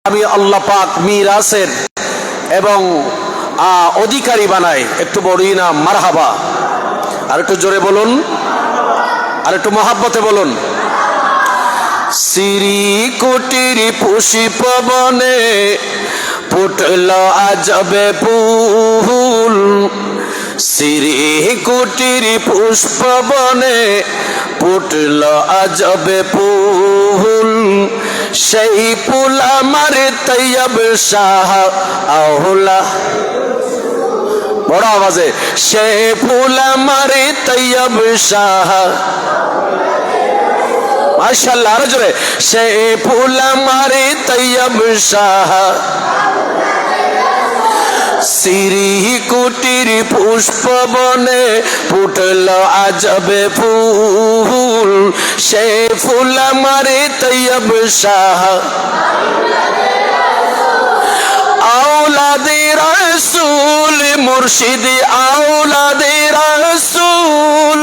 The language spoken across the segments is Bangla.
আমি আল্লাহ পাক মিরাসের এবং অধিকারী বানাই। একটু বড়ই না মারহাবা, আর একটু জোরে বলুন, আর একটু মহাব্বতে বলুন। শ্রী কুটির পুষ্প বনে ফুটল আজবে ফুল, শ্রী কুটির পুষ্প বনে ফুটল আজবে ফুল, সেই ফুল আমার তৈয়ব শাহ আওলা। বড় আওয়াজে, সেই ফুল আমার তৈয়ব শাহ, মাশাআল্লাহ, আরো জোরে, সেই ফুল আমার তৈয়ব শাহ। শ্রী কুটির পুষ্প বনে ফুটল আজবে ফুল, সে ফুল আমার তৈয়ব শাহ। আওলাদে রাসূল মুর্শিদ, আওলাদে রাসূল,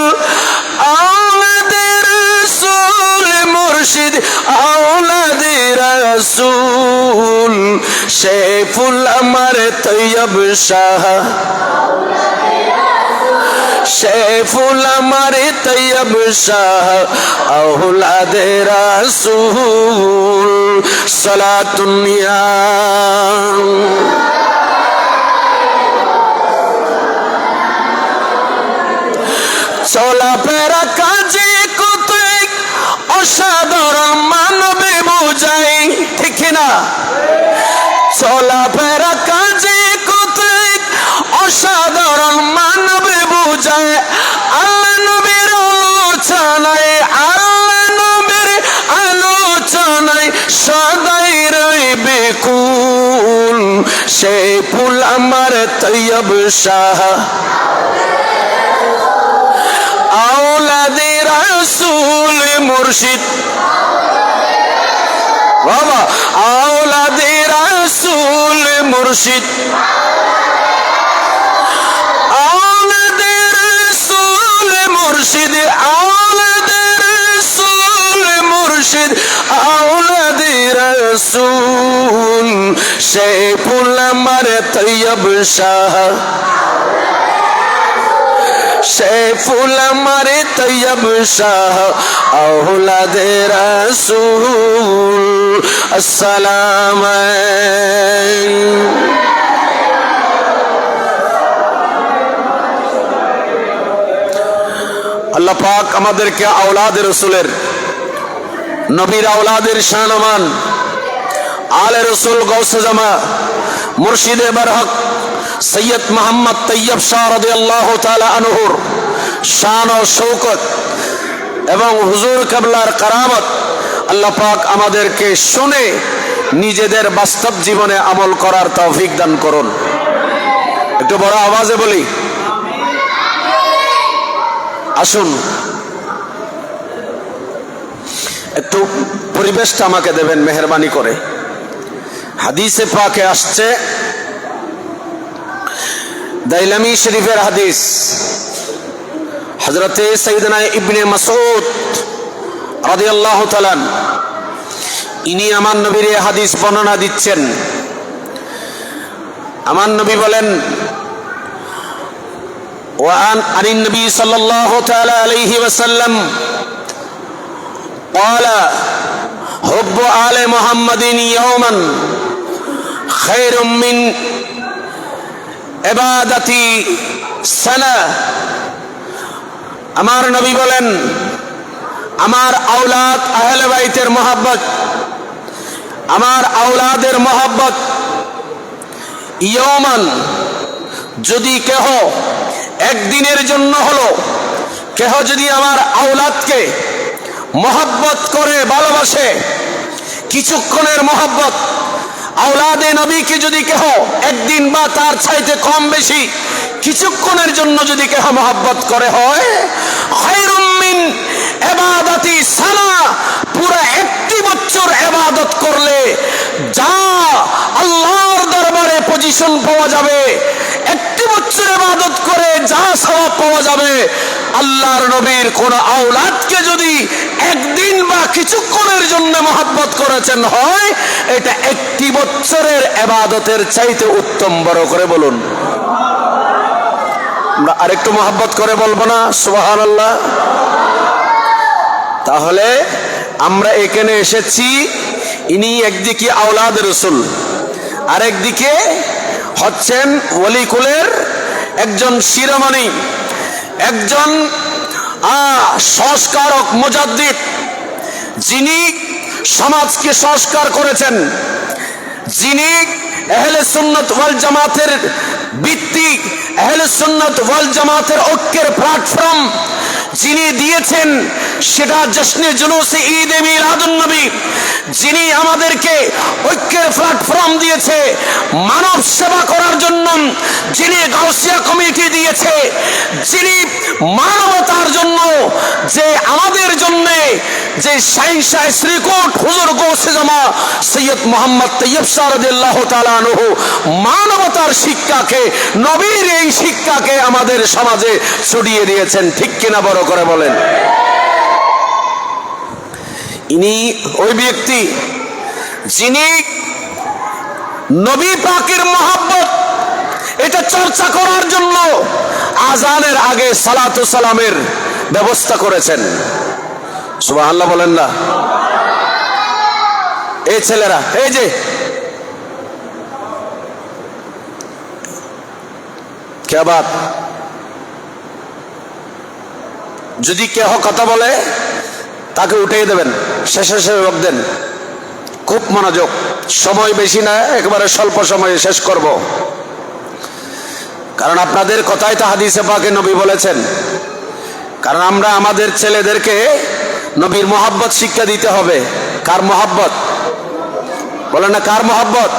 আওলাদে রাসূল মুর্শিদ, আওলাদে রাসূল, সে ফুল আমার তৈয়ব শাহ, সে ফুল আমার তৈয়ব শাহ, আওলাদে রাসূল। সালাতুন ইয়া চলা ফেরা কাজে কত অসাধারণ মানবে বোঝাই, ঠিক না? চলা ফেরা কাজে কত অসাধারণ মানবে বোঝায়, আল্লাহ নবীর আলোচনায়, আল্লাহ নবীর আলোচনায় সদাই রইবে কুল, সেই ফুল আমার তৈয়ব শাহ, আওলাদে রাসূল মুর্শিদ, বাবা, আওলাদে রাসূল মুর্শিদ, আওলাদে রাসূল মুর্শিদ, আওলাদে রাসূল মুর্শিদ, আওলাদে রাসূল, সেই ফুল আমার তৈয়ব শাহ, সে ফুল আমার তৈয়ব শাহ, আওলাদে রাসূল। আসসালাম আল্লাহ পাক আমাদেরকে আওলাদে রাসূলের, নবীর আওলাদের শানমান আলে রাসূল গৌসে জামা মুর্শিদে বরহক সৈয়দ মোহাম্মদ তৈয়ব শাহ রাদিয়াল্লাহু তাআলা আনহুর শান ও শৌকত এবং হুজুর কিবলার কারামত আল্লাহ পাক আমাদেরকে শুনে নিজেদের বাস্তব জীবনে আমল করার তৌফিক দান করুন। একটু বড় আওয়াজে বলি, আসুন একটু পরিবেশটা আমাকে দেবেন মেহেরবানি করে। হাদিসে পাকে আসছে, দাইলামি শরীফের হাদিস, হযরতে সাইয়েদনা ইবনে মাসউদ রাদিয়াল্লাহু তাআলা ইনি আমার নবীর এই হাদিস বর্ণনা দিচ্ছেন। আমার নবী বলেন, ওয়ান আনিন নবী সাল্লাল্লাহু তাআলা আলাইহি ওয়াসাল্লাম قال حب آل محمد يوما خير من ইবাদাতি সানা। আমার নবী বলেন, আমার আওলাদ আহলে বাইতের মহব্বত, আমার আওলাদের মহব্বত, ইয়মান, যদি কেহ একদিনের জন্য হলো, কেহ যদি আমার আওলাদকে মহব্বত করে ভালোবাসে, কিছুক্ষণের মহব্বত, আওলাদে নবীকে যদি কেহ একদিন বা তার চাইতে কম বেশি কিছুক্ষণের জন্য যদি কেহ মহব্বত করে, হয় খায়রুম মিন ইবাদাতি সানা, পুরো একটি বছর ইবাদত করলে যা আল্লাহর দরবারে পজিশন পাওয়া যাবে, একটি বছর ইবাদত করে যা সওয়াব পাওয়া যাবে, আল্লাহর নবীর কোন আওলাদকে যদি একদিন বা কিছুক্ষণের জন্য মহব্বত করেছেন হয়, এটা 1 বছরের ইবাদতের চাইতে উত্তম। বড় করে বলুন। আমরা আরেকটু মহব্বত করে বলবো না সুবহানাল্লাহ? তাহলে আমরা এখানে এসেছি, ইনি একদিকে আওলাদ রাসূল, আরেকদিকে হচ্ছেন ওলি কুলের একজন শিরোমণি, একজন সংস্কারক, মুজাদ্দিদ, যিনি সমাজকে সংস্কার করেছেন, যিনি আহলে সুন্নাত ওয়াল জামাতের ভিত্তি, আহলে সুন্নাত ওয়াল জামাতের ঐক্যের প্ল্যাটফর্ম যিনি দিয়েছেন, সেটা জশ্নে জুলুসে ঈদ এ মিলাদুন নবী, যিনি আমাদেরকে ঐক্যের প্ল্যাটফর্ম দিয়েছে মানব সেবা করার জন্য, যিনি গাউসিয়া কমিটি দিয়েছে, যিনি মানবতার জন্য, যে আমাদের জন্য যে শাহিনশাহ শ্রীকোট হুজুর গৌসে জামা সৈয়দ মোহাম্মদ তৈয়ব শাহ রাদিয়াল্লাহু তাআলা আনহু মানবতার শিক্ষাকে, নবীর এই শিক্ষাকে আমাদের সমাজে ছড়িয়ে দিয়েছেন। ঠিক কিনা? বড় করে বলেন। ইনি ওই ব্যক্তি যিনি নবী পাকের মহব্বত এটা চর্চা করার জন্য আজানের আগে সালাতু সালামের ব্যবস্থা করেছেন। সুবহানাল্লাহ বলেন না? এই ছেলেরা, এই যে কে বাত, যদি কেহ কথা বলে তাকে উঠিয়ে দেবেন, শেষে রোক দেন। খুব মনোযোগ, সময় বেশি না, একেবারে স্বল্প সময়ে শেষ করব, কারণ আপনাদের কথাই তো হাদিসে পাকে নবী বলেছেন। কারণ আমরা আমাদের ছেলেদেরকে নবীর মহব্বত শিক্ষা দিতে হবে। কার মহব্বত বলেন না? কার মহব্বত?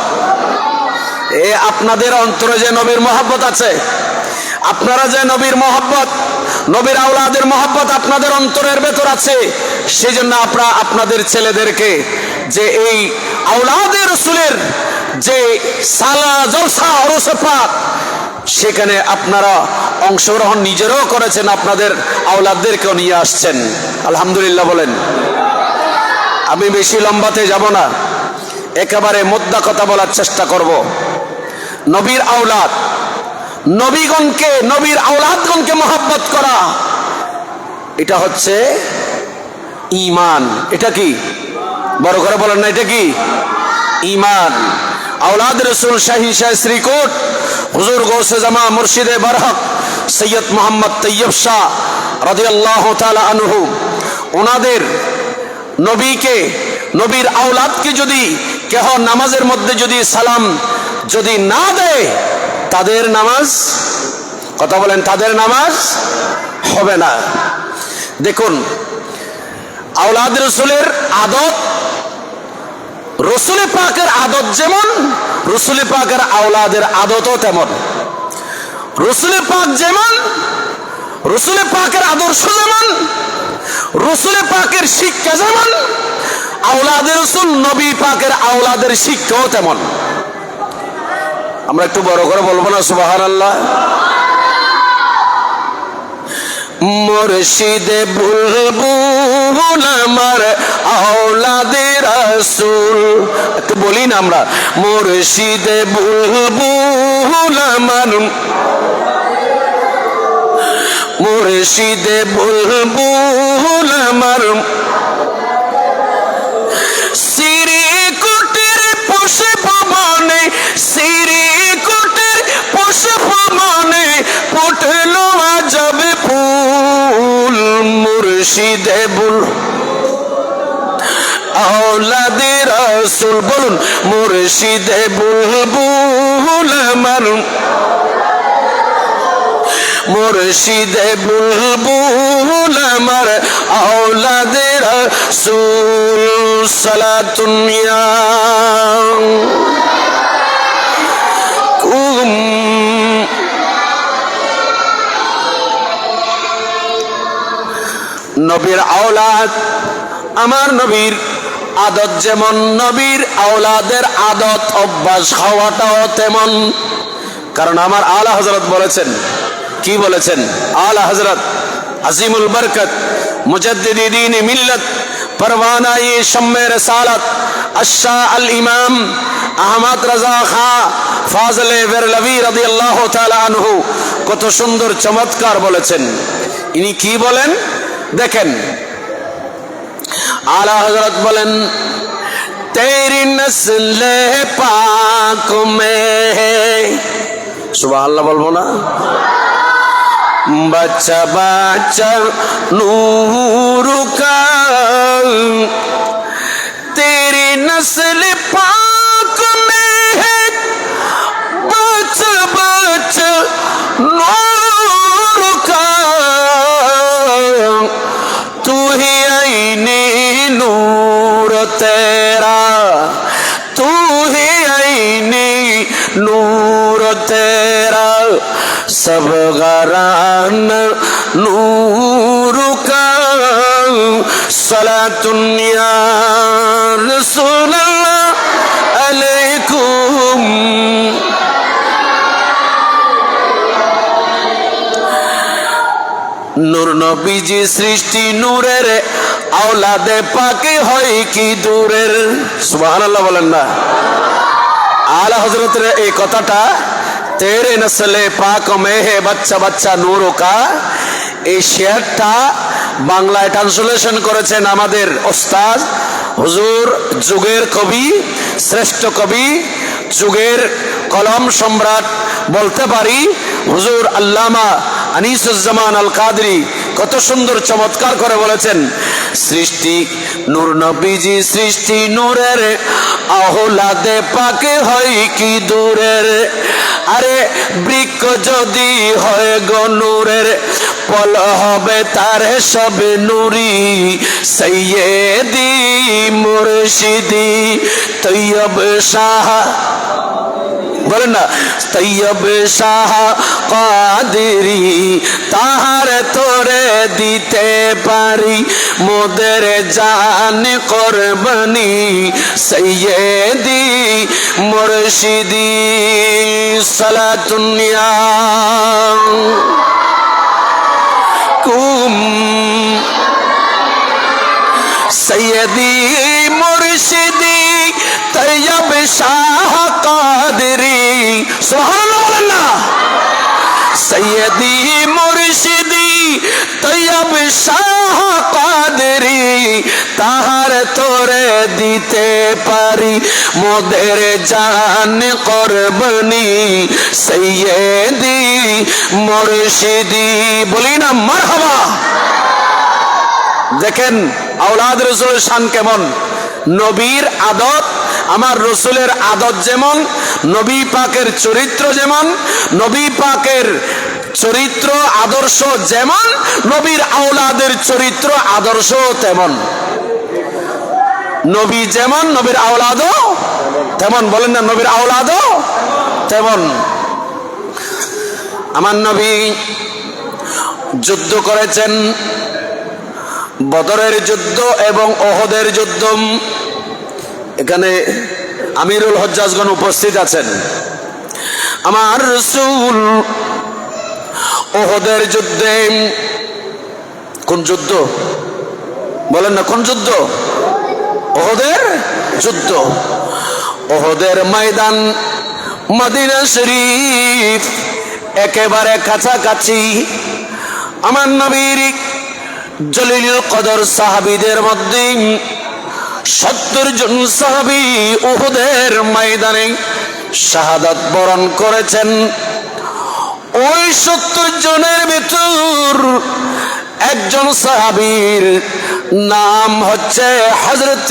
আপনাদের অন্তরে যে নবীর মহব্বত আছে, আপনারা যে নবীর মহব্বত, নবীর আওলাদের মহব্বত আপনাদের অন্তরের ভেতর আছে, সেই জন্য আপনারা আপনাদের ছেলেদেরকে যে এই আওলাদের রাসূলের যে সালা জলসা ওরসে পাক, সেখানে আপনারা অংশগ্রহণ নিজেরাও করেছেন, আপনাদের আওলাদদেরকেও নিয়ে আসছেন। আলহামদুলিল্লাহ বলেন। আমি বেশি লম্বাতে যাব না, একেবারে মোদ্দা কথা বলার চেষ্টা করব। নবীর আওলাদ, নবীগণকে, নবীর আওলাদগণকে মহব্বত করা, এটা হচ্ছে ঈমান। এটা কি? বড় করে বলেন না, এটা কি? ঈমান। আওলাদ রাসূল শাহিনশাহ শ্রীকোট হুজুর গৌসে জামা মুর্শিদে বারহক সৈয়দ মোহাম্মদ তৈয়ব শাহ রাদিয়াল্লাহু তাআলা আনহু, ওনাদের নবীকে, নবীর আওলাদকে যদি কেহ নামাজের মধ্যে যদি সালাম যদি না দেয়, তাদের নামাজ, কথা বলেন, তাদের নামাজ হবে না। দেখুন, আওলাদ রাসূলের আদত, রাসূল পাকের আদত যেমন, রাসূল পাকের আওলাদের আদতও তেমন। রাসূল পাক যেমন, রাসূল পাকের আদর্শ যেমন, রাসূল পাকের শিক্ষা যেমন, আওলাদের রাসূল নবী পাকের আওলাদের শিক্ষাও তেমন। আমরা একটু বড় করে বলবো না সুবহানাল্লাহ? মুর্শিদে বুলবুল আমার আওলাদে রাসূল, একটু বলি না আমরা, মুর্শিদে বুলবুল আমার, মুর্শিদে বুলবুল আমার, সিরি কুটির পুষে পবনে, সিরি কুটির পুষে পবনে ফুটলো আজব ফুল। মুর্শিদে বুল আওলাদে রাসূল, বলুন, মুর্শিদে বুলবুল আমার, মুর্শিদে বুলবুল আমার আওলাদে রাসূল। সালাতুন ইয়া কুম, নবীর আওলাদ, আমার নবীর আদত যেমন, নবীর আওলাদের আদত অভ্যাস হওয়াটাও তেমন। কারণ আমার আলা হযরত বলেছেন, কি বলেছেন? আলা হযরত আজিমুল বরকত মুজদ্দিদ দ্বীন মিল্লত परवाना-ए शम्मे रसालत अश्शाह अल इमाम अहमद रजा खां फाजले वेरलवी রাদিয়াল্লাহু তাআলা আনহু কত সুন্দর চমৎকার বলেছেন। ইনি কি বলেন দেখেন, आला हजरत बोलन तेरी नस्ल पाक में है, सुबह अल्लाह बोलबो ना, बच्चा बच्चा नूर का तेरी नस्ल पाक में है, बच्चा बच्चा नूर का तू ही आईने नूर तेरा, तू ही आईने नूर तेरा, सब गरान नूर का सलातुन या रसूल अल्लाह अलैकुम। नूर नबीजी सृष्टि नूरेर औलादे पाके হয় কি দূরের, সুবহানাল্লাহ বলেন না। आला हजरतेर এই কথাটা तेरे नस्ले पाक में है बच्चा बच्चा नूरों का, এই শেয়ারটা বাংলায় ট্রান্সলেশন করেছেন আমাদের ওস্তাদ হুজুর, যুগের কবি, শ্রেষ্ঠ কবি, যুগের কলম সম্রাট বলতে পারি হুজুর আল্লামা আনিসুজ্জামান আল কাদরি কত সুন্দর চমৎকার করে বলেছেন, সৃষ্টি নূর নবীজি সৃষ্টি নূরের আহলাদে পাকে হয় কি দূরের, আরে বৃক্ষ যদি হয় গো নূরের ফল হবে তার সবে নুরি, সৈয়দি মুর্শিদি তৈয়ব শাহ বলেন না, তৈয়ব শাহ কাদেরি তাহার তোরে দিতে পারি মোদের জান কুরবানি, সৈয়দি মুর্শিদি সালাতুন ইয়া কুম, সৈয়দি মুর্শিদি তৈয়ব শাহ কাদেরি, সুবহানাল্লাহ বলেন না, সৈয়দি মুর্শিদি তৈয়ব শাহ কাদেরি তাহার তোরে দিতে পারি মোদের জান কুরবানি, সৈয়দি মুর্শিদি বলি না মারহাবা। দেখেন আওলাদ রাসূলের শান কেমন, নবীর আদত আমার রসুলের আদত যেমন, নবী পাকের চরিত্র যেমন, নবী পাকের চরিত্র আদর্শ যেমন, নবীর আওলাদের চরিত্র আদর্শ তেমন, নবী যেমন নবীর আওলাদও তেমন, বলেন না নবীর আওলাদও তেমন। আমার নবী যুদ্ধ করেছেন, বদরের যুদ্ধ এবং ওহদের যুদ্ধ। এখানে আমিরুল হজ্জাজগণ উপস্থিত আছেন। আমার রাসূল ওহদের যুদ্ধে, কোন যুদ্ধ বলেন না, কোন যুদ্ধ? ওহদের যুদ্ধ। ওহদের ময়দান মদিনা শরীফ একেবারে কাছাকাছি। আমার নবীর জলিলুল কদর সাহাবীদের মধ্যে 70 জন সাহাবী উহুদের ময়দানে শাহাদাত বরণ করেছেন। ওই 70 জনের ভিতর একজন সাহাবীর নাম হচ্ছে হযরত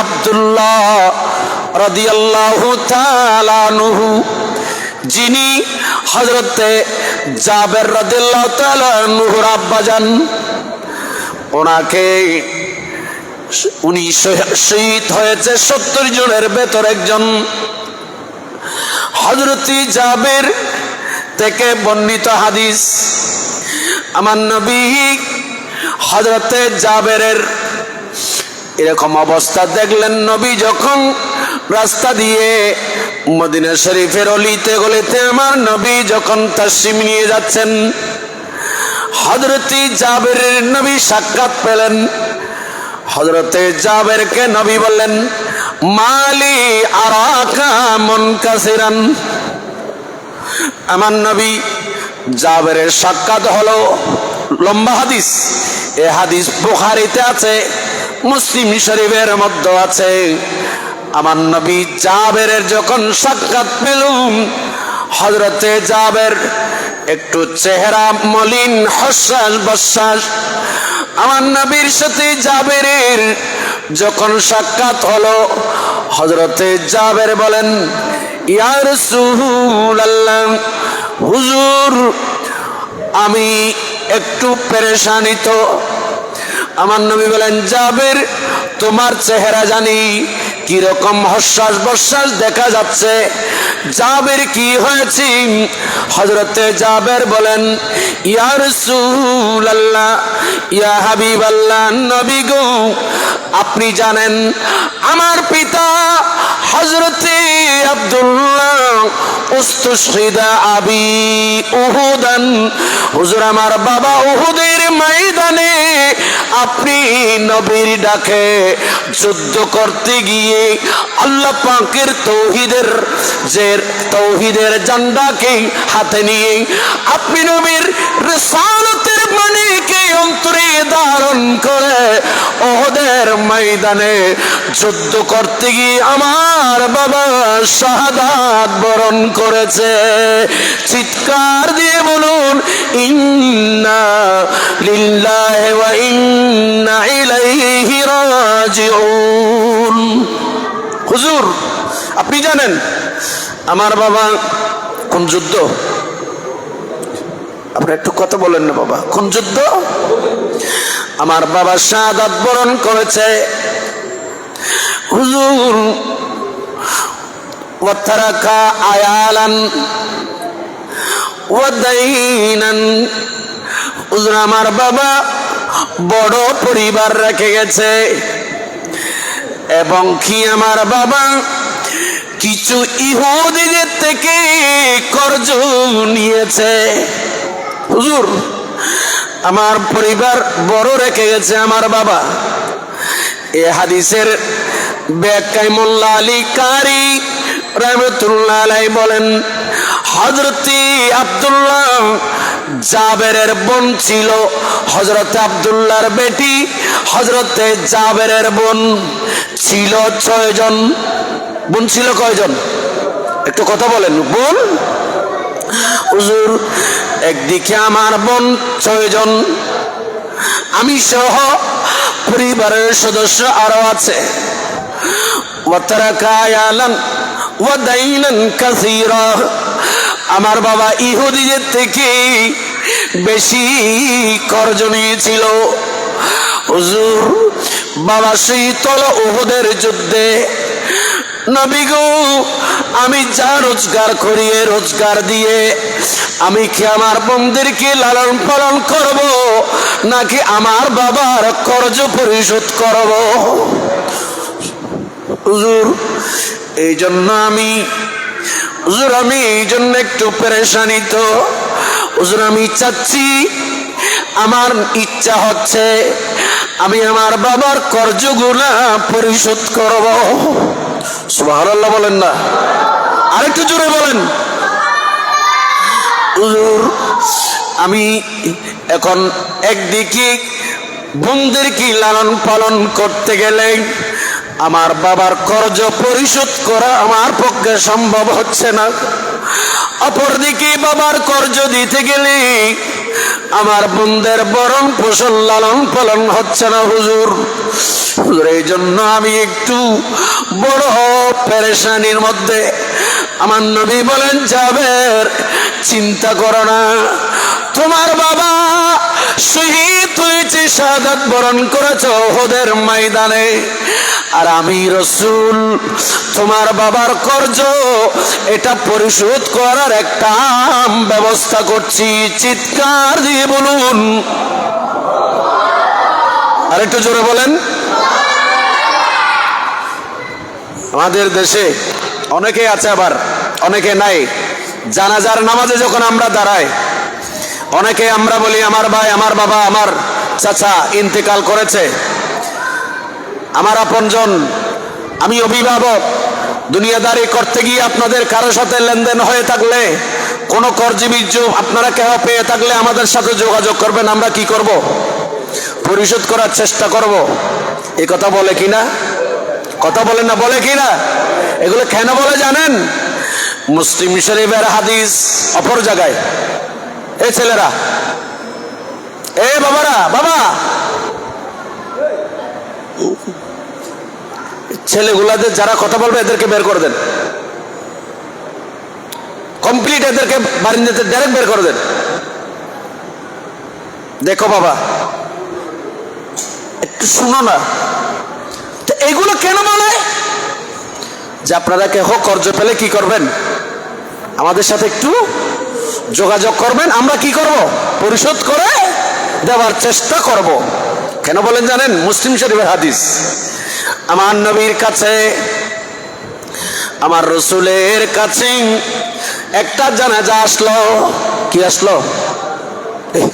আব্দুল্লাহ রাদিয়াল্লাহু তাআলা আনহু, যিনি হযরত জাবের রাদিয়াল্লাহু তাআলা আনহুর আব্বাজান। ওনাকে উনি শহীদ হয়েছে 70 জনের ভেতর একজন। হযরত জাবের থেকে বর্ণিত হাদিস, আমার নবী হযরত জাবেরের এরকম অবস্থা দেখলেন। নবী যখন রাস্তা দিয়ে মদিনা শরীফের অলিতে গলিতে আমার নবী যখন তাশরিফ নিয়ে যাচ্ছেন, হযরতে জাবেরের নবী সাক্ষাৎ পেলেন। হযরতে জাবেরকে নবী বললেন, মালি আরাকা মুনকাসিরান। আমার নবী জাবেরের সাক্ষাৎ হলো, লম্বা হাদিস। এই হাদিস বুখারীতে আছে, মুসলিম শরীফের মধ্যে আছে। আমার নবী জাবেরের যখন সাক্ষাৎ পেলুম, হযরতে জাবের একটু চেহারা মলিন, হাস্যাস বস্যাস। আমার নবীর সাথে জাবেরের যখন সাক্ষাৎ হলো, হযরতে জাবের বলেন, ইয়া রাসূলুল্লাহ, হুজুর আমি একটু পেরেশানিত। আমার নবী বলেন, জাবের তোমার চেহারা জানি কিরকম হাস্যাস বস্যাস দেখা যাচ্ছে, জাবের কি হয়েছে? হযরতে জাবের বলেন, ইয়া রাসূলুল্লাহ, ইয়া হাবিবাল্লাহ, নবী গো আপনি জানেন আমার পিতা হযরতে আব্দুল্লাহ উস্তুশহিদা আবি উহুদান, হুজুর আমার বাবা উহুদের ময়দানে আপনি নবীর ডাকে যুদ্ধ করতে গিয়ে আল্লাহ পাকের তৌহিদের ঝান্ডাকে হাতে নিয়ে আপনি নবীর রিসালাতের বাণীকে অন্তরে ধারণ করে উহুদের ময়দানে যুদ্ধ করতে গিয়ে আমার বাবা শাহাদাত বরণ করেছে। চিৎকার দিয়ে বলুন, ইন্না লিল্লাহি ওয়া ইন্না ইলাইহি রাজিউন। হুজুর আপনি জানেন আমার বাবা কোন যুদ্ধ? আপনি একটু কথা বলেন না বাবা, কোন যুদ্ধ? আমার বাবা শাহাদাত বরণ করেছে। হুজুর ওয়াতারাকা আয়ালান ওয়া দাইনান, হুজুর আমার বাবা বড় পরিবার রেখে গেছে, এবং কি আমার বাবা কিছু ইহুদিদের থেকে কর্জ নিয়েছে। হুজুর আমার পরিবার বড় রেখে গেছে আমার বাবা। এ হাদিসের ব্যাখ্যায় মোল্লা আলী কারি রাহমাতুল্লাহ আলাইহি বলেন, হযরতে আব্দুল্লাহ জাবেরের বোন ছিল, হযরতে আব্দুল্লাহর বেটি হযরতে জাবেরের বোন ছিল 6 জন। বোন ছিল কয়জন? একটু কথা বলেন। বোন হুজুর একদিকে আমার বোন 6 জন, আমি সহ পরিবারের সদস্য আরো আছে। ওয়াতারাকা আয়ালান ওয়া দাইনান কাসীরা, আমার বাবা ইহুদিদের থেকে বেশি কর্জ নিয়েছিল। হুজুর বাবা শীতল উহুদের যুদ্ধে নবী গো আমি যা রোজগার করি এ রোজগার দিয়ে আমি কি আমার বোনদেরকে লালন পালন করব, নাকি আমার বাবার কর্জ পরিশোধ করব? হুজুর এই জন্য আমি এই জন্য একটু পেরেশানিত। হুজুর আমি চাচ্ছি, আমার ইচ্ছা হচ্ছে আমি আমার বাবার কর্জগুলা পরিশোধ করব। সুবহানাল্লাহ বলেন না, আরেকটু জোরে বলেন। হুজুর আমি এখন একদিকে বোনদেরকে লালন পালন করতে গেলে আমার বাবার কর্জ পরিশোধ করা আমার পক্ষে সম্ভব হচ্ছে না, অপরদিকে বাবার কর্জ দিতে গেলে আমার বোনদের বরণ পোষণ লালন পালন হচ্ছে না। হুজুর এই জন্য আমি একটু বড় পেরেশানির মধ্যে। আমার নবী বলেন, জাবের চিন্তা করো না, তোমার বাবা শহীদ হয়েছে, শাহাদাত বরণ করেছে উহুদের ময়দানে, আর আমি রাসূল তোমার বাবার কর্জ এটা পরিশোধ করার একটা ব্যবস্থা করছি। চিৎকার দিয়ে বলুন, আর একটু জোরে বলেন। আমাদের দেশে অনেকে আছে, আবার অনেকে নাই। জানাজার নামাজে যখন আমরা দাঁড়াই, অনেকে আমরা বলি আমার ভাই, আমার বাবা, আমার চাচা ইন্তেকাল করেছে, আমার আপনজন, আমি অভিভাবক, দুনিয়াদারি করতে গিয়ে আপনাদের কারোর সাথে লেনদেন হয়ে থাকলে, কোনো করজীবীর্য আপনারা কেউ পেয়ে থাকলে আমাদের সাথে যোগাযোগ করবেন। আমরা কি করব? পরিশোধ করার চেষ্টা করব। এই কথা বলে কিনা? কথা বলেন না, বলে কিনা? এগুলো কেন বলে জানেন? মুসলিম শরীফের হাদিস অপর জায়গায়। এই ছেলেরা, এ বাবারা, বাবা, ছেলেগুলাদের যারা কথা বলবে এদেরকে বের করে দেন, কমপ্লিট এদেরকে বারিন্দাতে ডাইরেক্ট বের করে দেন। দেখো বাবা, একটু শুনো না, তো এগুলো কেন বলে? যে আপনারা কেহ কর্জ পেলে কি করবেন? আমাদের সাথে একটু যোগাযোগ করবেন, আমরা কি করব? পরিশোধ করে দেওয়ার চেষ্টা করব। কেন বলেন জানেন? মুসলিম শরীফের হাদিস। আমার নবীর কাছে, আমার রসুলের কাছে একটা জানাজা আসলো। কি আসলো?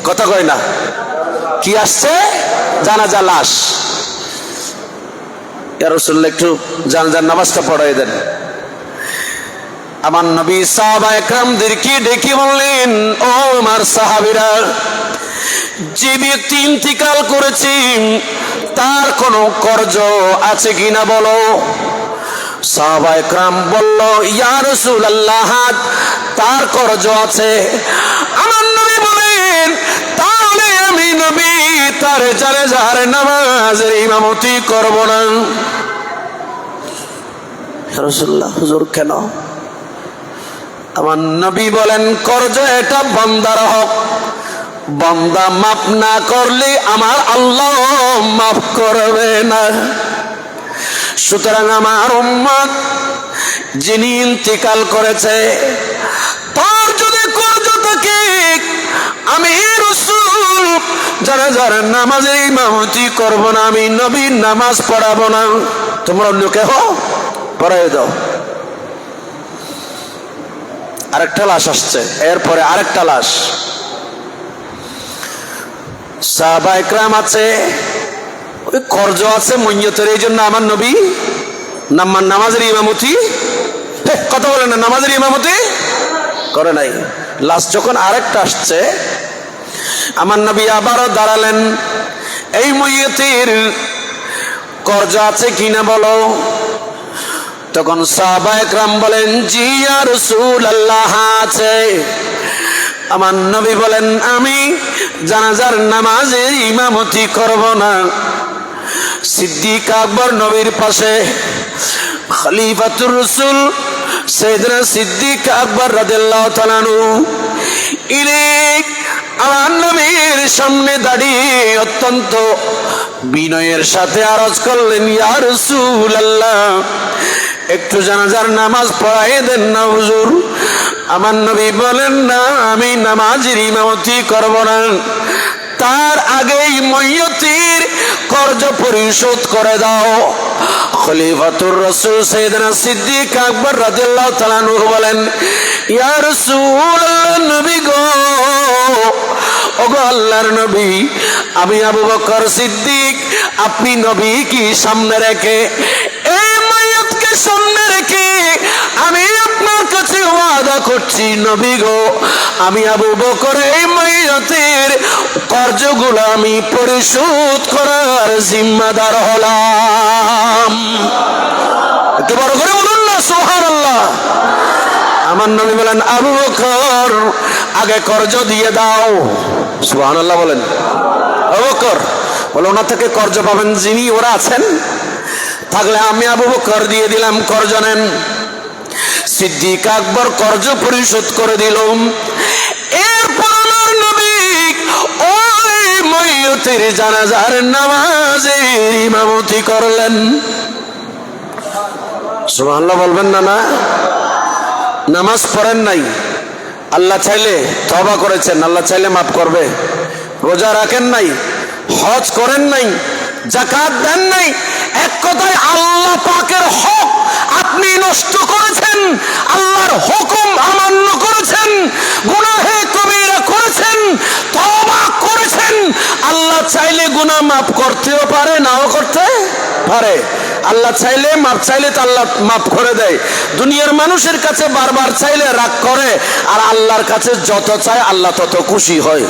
কথা কয় না, কি আসছে? জানাজা, লাশ। ইয়া রাসূলুল্লাহ, একটু জানাজার নামাজটা পড়াই দেন। আমার নবী সাহাবা একরামদেরকে ডেকে বললেন, ও আমার সাহাবীরা, যে ব্যক্তি ইন্তিকাল করেছে তার কোনো কর্জ আছে কিনা বলো। সাহাবা একরাম বলল, ইয়া রাসূলুল্লাহ, তার কর্জ আছে। আমার নবী বলেন, তাহলে আমি নবী তার জানাজার নামাজের ইমামতি করব না। রাসূলুল্লাহ, হুজুর কেন? আমার নবী বলেন, কর্জ এটা বান্দার হক, বান্দা মাফ না করলে আমার আল্লাহ মাফ করবে না। সুতরাং আমার উম্মত যিনি ইন্তিকাল করেছে তার যদি কর্জ থাকে, আমি রাসূল জানাজার নামাজে ইমামতি করব না, আমি নবী নামাজ পড়াবো না। তোমরা অন্য কেহ পড়াই দাও। আরেকটা লাশ আসছে, এরপরে আরেকটা লাশ। সাহাবা একরাম আছে, ওই কর্জ আছে মইয়তের, এই জন্য আমার নবী নামাজের ইমামতি, কথা বলে না, নামাজের ইমামতি করে নাই। লাশ যখন আরেকটা আসছে, আমার নবী আবারও দাঁড়ালেন, এই মইয়তের কর্জ আছে কিনা বলো। তখন সাহাবা একরাম বলেন, জি ইয়া রাসূলুল্লাহ, আছে। আমার নবী বলেন, আমি জানাজার নামাজের ইমামতি করব না। সিদ্দিক আকবর নবীর পাশে, খলিফাতুর রাসূল সাইয়েদনা সিদ্দিক আকবর রাদিয়াল্লাহু তাআলা আনহু, ইনি আমার নবীর সামনে দাঁড়িয়ে অত্যন্ত বিনয়ের সাথে আরজ করলেন, ইয়া রাসূলুল্লাহ, একটু জানাজার নামাজ পড়াই দেন না হুজুর। আমার নবী বলেন, না, আমি নামাজের ইমামতি করব না, তার আগেই মইয়তের কর্জ পরিশোধ করে দাও। খলিফাতুর রাসূল সাইয়েদনা সিদ্দিক আকবর রাদিয়াল্লাহু তাআলা আনহু বলেন, ইয়া রাসূলুল্লাহ, নবী গো, ওগো আল্লাহর নবী, আমি আবু বকর সিদ্দিক, আপনি নবী কি সামনে রেখে, এই মাইয়াতকে সামনে রেখে আমি আপনার কাছে ওয়াদা করছি, নবী গো, আমি আবু বকর এই মাইয়াতের কর্জগুলো আমি পরিশোধ করার জিম্মাদার হলাম। একটু বড় করে বলুন না সুবহানাল্লাহ। আমার নবী বলেন, আবু বকর, আগে কর্জ দিয়ে দাও। সুবহানাল্লাহ বলেন। আবু বকর বলে, ওনা থেকে কর্জ পাবেন যিনি, ওরা আছেন, থাকলে আমি আবু বকর দিয়ে দিলাম, কর্জ নেন। সিদ্দিক আকবর কর্জ পরিশোধ করে দিল। এরপর আমার নবী ওই মইয়তের জানাজার নামাজের ইমামতি করলেন। সুবহানাল্লাহ বলবেন না? না, নামাজ পড়েন নাই, আল্লাহ চাইলে তওবা করেছেন, আল্লাহ চাইলে মাফ করবে। রোজা রাখেন নাই, হজ করেন নাই, যাকাত দেন নাই, এক কথায় আল্লাহ পাকের হক আপনি নষ্ট করেছেন, আল্লাহর হুকুম অমান্য করেছেন, গুনাহে কবিরা করেছেন, মাফ করতেও পারে, নাও করতে পারে। আল্লাহ চাইলে, মাফ চাইলে তো আল্লাহ মাফ করে দেয়। দুনিয়ার মানুষের কাছে বারবার চাইলে রাগ করে, আর আল্লাহর কাছে যত চায় আল্লাহ তত খুশি হয়।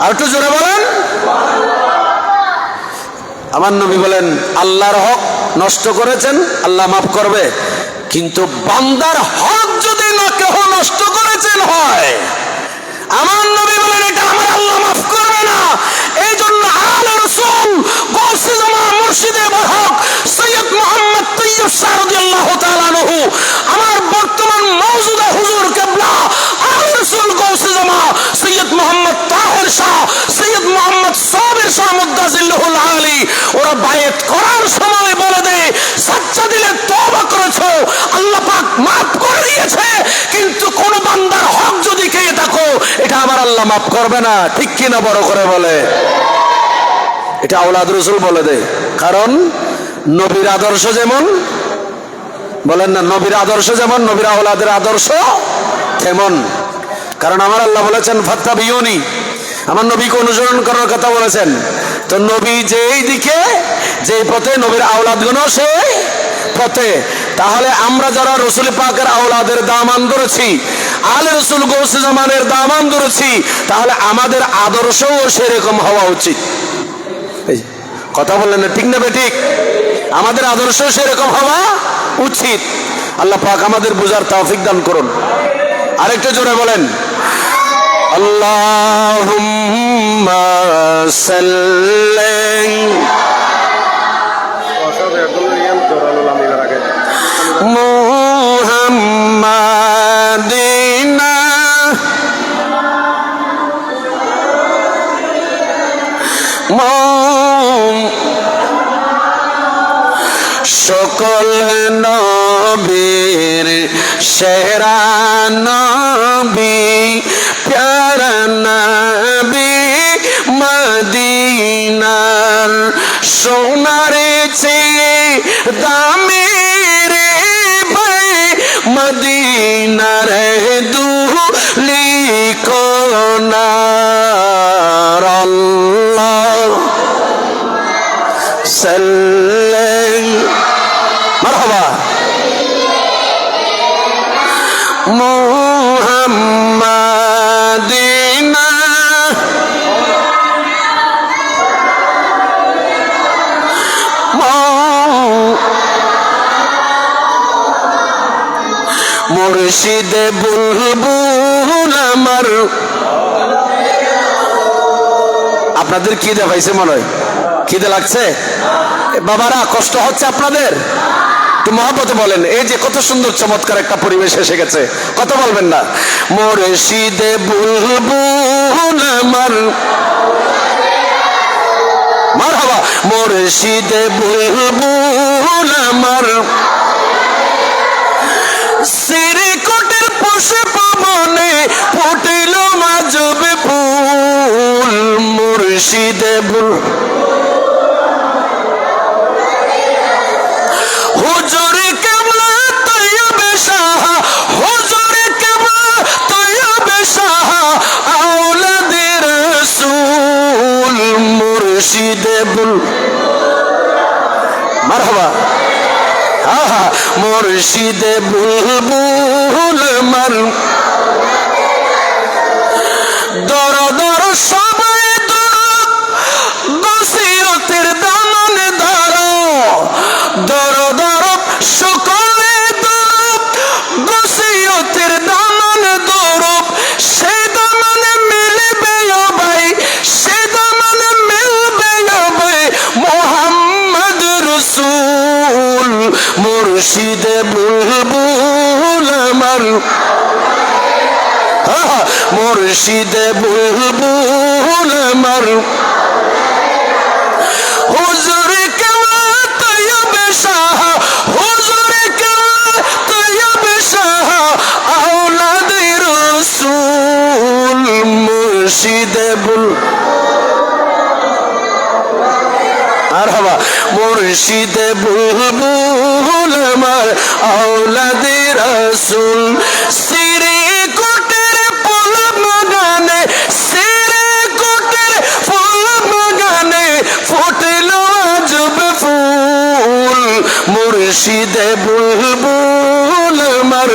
আর একটু জোরে বলেন। আমার নবী বলেন, আল্লাহর হক নষ্ট করেছেন, আল্লাহ মাফ করবে, কিন্তু বান্দার হক যদি না কেহ নষ্ট করেছেন হয়, আমার নবী বলেন এটা আমার আল্লাহ মাফ করবে না। এই জন্য আলে রাসূল গৌসে জামান মুর্শিদে বরহক সৈয়দ মুহাম্মদ তৈয়ব শাহ রাদিয়াল্লাহু তাআলা আনহু, আমার বর্তমান মওজুদা হুজুর কিবলা আলে রাসূল গৌসে জামান সৈয়দ মুহাম্মদ তাহের শাহ, সৈয়দ মুহাম্মদ সাবির শাহ মুদ্দাজিল্লাহুল আলী, ওরা বায়াত করার সময় বলে দেয়, সাচ্চা দিলে তওবা করেছো, আল্লাহ পাক মাফ করে দিয়েছে, কিন্তু কোন বান্দার হক যদি খেয়ে থাকো এটা আমার আল্লাহ মাফ করবে না। ঠিক কিনা বড় করে বলে? এটা আওলাদ রাসূল বলে দেয়। কারণ নবীর আদর্শ যেমন, বলেন না, নবীর আদর্শ যেমন, নবীর আওলাদের আদর্শ তেমন। কারণ আমার আল্লাহ বলেছেন ফাত্তাবিউনি, আমার নবীকে অনুসরণ করার কথা বলেছেন। তো নবী যেই দিকে, যেই পথে, নবীর আওলাদগণ সেই পথে। তাহলে আমরা যারা রাসূল পাকের আওলাদের দামান ধরেছি, আলে রাসূল গৌসে জামানের দামান ধরেছি, তাহলে আমাদের আদর্শও সেরকম হওয়া উচিত। কথা বললেন না, ঠিক না বেঠিক? আমাদের আদর্শ সেরকম হওয়া উচিত। আল্লাহ পাক আমাদের বুঝার তৌফিক দান করুন। আরেকটু জোরে বলেন, আল্লাহুম্মা সাল্লি মুহাম্মাদিনা সকল নবীর সেরা নবী, প্যারা নবী মদিনার সোনার চেয়ে দামি রে ভাই, মদিনার দুলি কোনার। আল্লাহ সাল্লি মারহাবা মুহাম্মাদিনা মুর্শিদে বুলবুল আমার। আপনাদের খিদে পাইছে মনে হয়? খিদে লাগছে? বাবারা কষ্ট হচ্ছে আপনাদের? একটু মহব্বতে বলেন। এই যে কত সুন্দর চমৎকার একটা পরিবেশ এসে গেছে, কত বলবেন না? মুর্শিদে বুলবুল আমার, মারহাবা, মুর্শিদে বুলবুল আমার, শ্রীকোটের পশু পবনে ফুটিল মাজবে ফুল। মুর্শিদে হুজুর কেবলা তৈয়ব শাহ, হুজুর কেবলা তৈয়ব শাহ আওলাদে রাসূল। মুর্শিদে মারহাবা, আহা, মুর্শিদে বুলবুল আমার, দর দর সবাই দরদ বসিরতের দামনে ধরো, দর দর সকলে দরদ বসিরতের দামনে ধরো, সে দামনে মিলবে ও ভাই, সে দামনে মিলবে ও ভাই মুহাম্মদ রাসূল। মুর্শিদে বুলবুল আমার, মুর্শিদে বুলবুল আমার, হুজুর কেবলা তৈয়ব শাহ, হুজুর কেবলা তৈয়ব শাহ আওলাদে রাসূল। মুর্শিদে মারহাবা, মুর্শিদে বুলবুল আমার, আওলাদে রাসূল। শ্রীকোটের ফুল বাগানে, শ্রীকোটের ফুল বাগানে মুর্শিদে বুলবুল আমার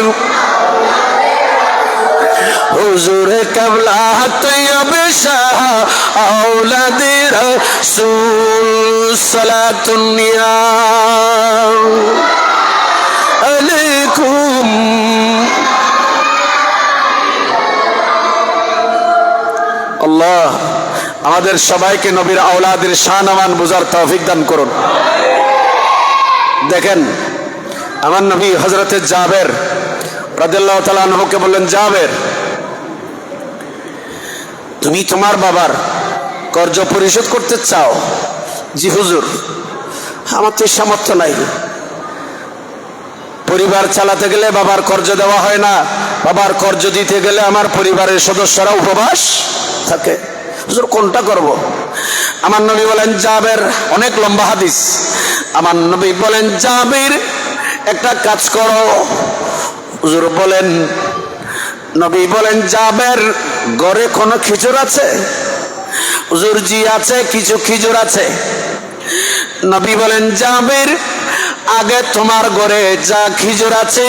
হুজুর কাবলা তৈয়ব শাহ আওলাদে রাসূল সালাতুন্নিয়া আলাইকুম। আল্লাহ আমাদের সবাইকে নবীর আওলাদের শান-আমান বুঝার তৌফিক দান করুন। দেখেন আমার নবী হযরতে জাবের রাদিয়াল্লাহু তাআলা আনহুকে বললেন, জাবের তুমি তোমার বাবার কর্জ পরিশোধ করতে চাও? জি হুজুর, আমার তো সামর্থ্য নাই, পরিবার চালাতে গেলে বাবার কর্জ দেওয়া হয় না, বাবার কর্জ দিতে গেলে আমার পরিবারের সদস্যরা উপবাস থাকে, হুজুর কোনটা করব? আমার নবী বলেন, জাবের, অনেক লম্বা হাদিস, আমার নবী বলেন, জাবের একটা কাজ করো। হুজুর বলেন, নবী বলেন, জাবের ঘরে কোনো খেজুর আছে? হুজুর জি আছে, কিছু খেজুর আছে। নবী বলেন, জাবের আগে তোমার ঘরে যা খেজুর আছে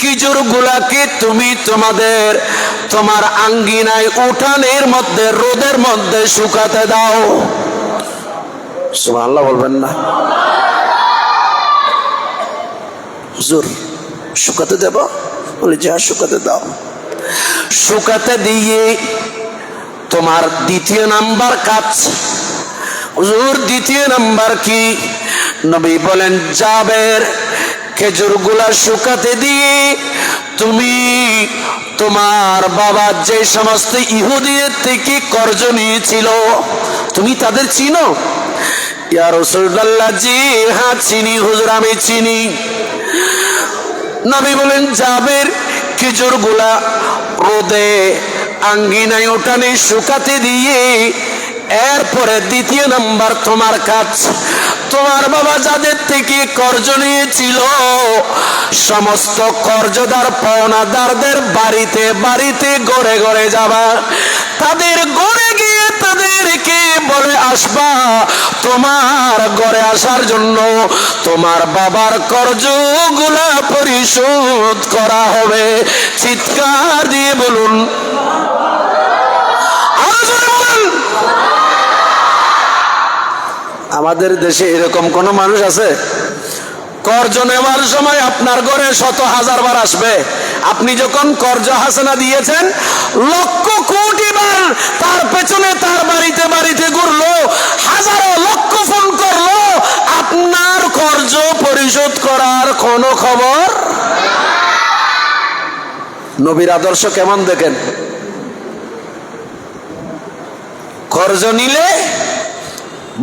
খেজুর গুলাকে তুমি তোমার আঙ্গিনায় উঠানের মধ্যে রোদের মধ্যে শুকাতে দাও। সুবহানাল্লাহ বলবেন না? হুজুর শুকাতে দেব? বলে যা শুকাতে দাও। শুকাতে দিয়ে তোমার দ্বিতীয় নাম্বার কাজ। হুজুর দ্বিতীয় নাম্বার কি? নবী বলেন, জাবের খেজুর গুলা শুকাতে দিয়ে তুমি তোমার বাবা যে সমস্ত ইহুদিদের থেকে কর্জ নিয়েছিল তুমি তাদের চিনো? ইয়া রাসূলুল্লাহ, জি হ্যাঁ চিনি হুজুর, আমি চিনি। নবী বলেন, জাবের খেজুর গুলা রোদে আঙ্গিনায় উঠানে শুকাতে দিয়ে এরপরে দ্বিতীয় নাম্বার তোমার কাজ, তোমার বাবা যাদের থেকে কর্জ নিয়েছিল সমস্ত কর্জদার পাওনাদারদের বাড়িতে বাড়িতে ঘরে ঘরে যাবা, তাদের ঘরে গিয়ে তাদেরকে বলে আসবা তোমার ঘরে আসার জন্য তোমার বাবার কর্জগুলা পরিশোধ করা হবে। চিৎকার দিয়ে বলুন আমাদের দেশে এরকম কোন মানুষ আছে? কর্জ নেওয়ার সময় আপনার ঘরে শত হাজার বার আসবে, আপনি যখন কর্জ হাসানা দিয়েছেন লক্ষ কোটি বার তার পেছনে তার বাড়িতে বাড়িতে ঘুরলো, হাজারো লক্ষ ফোন করলো, আপনার কর্জ পরিশোধ করার কোনো খবর। নবীর আদর্শ কেমন দেখেন? কর্জ নিলে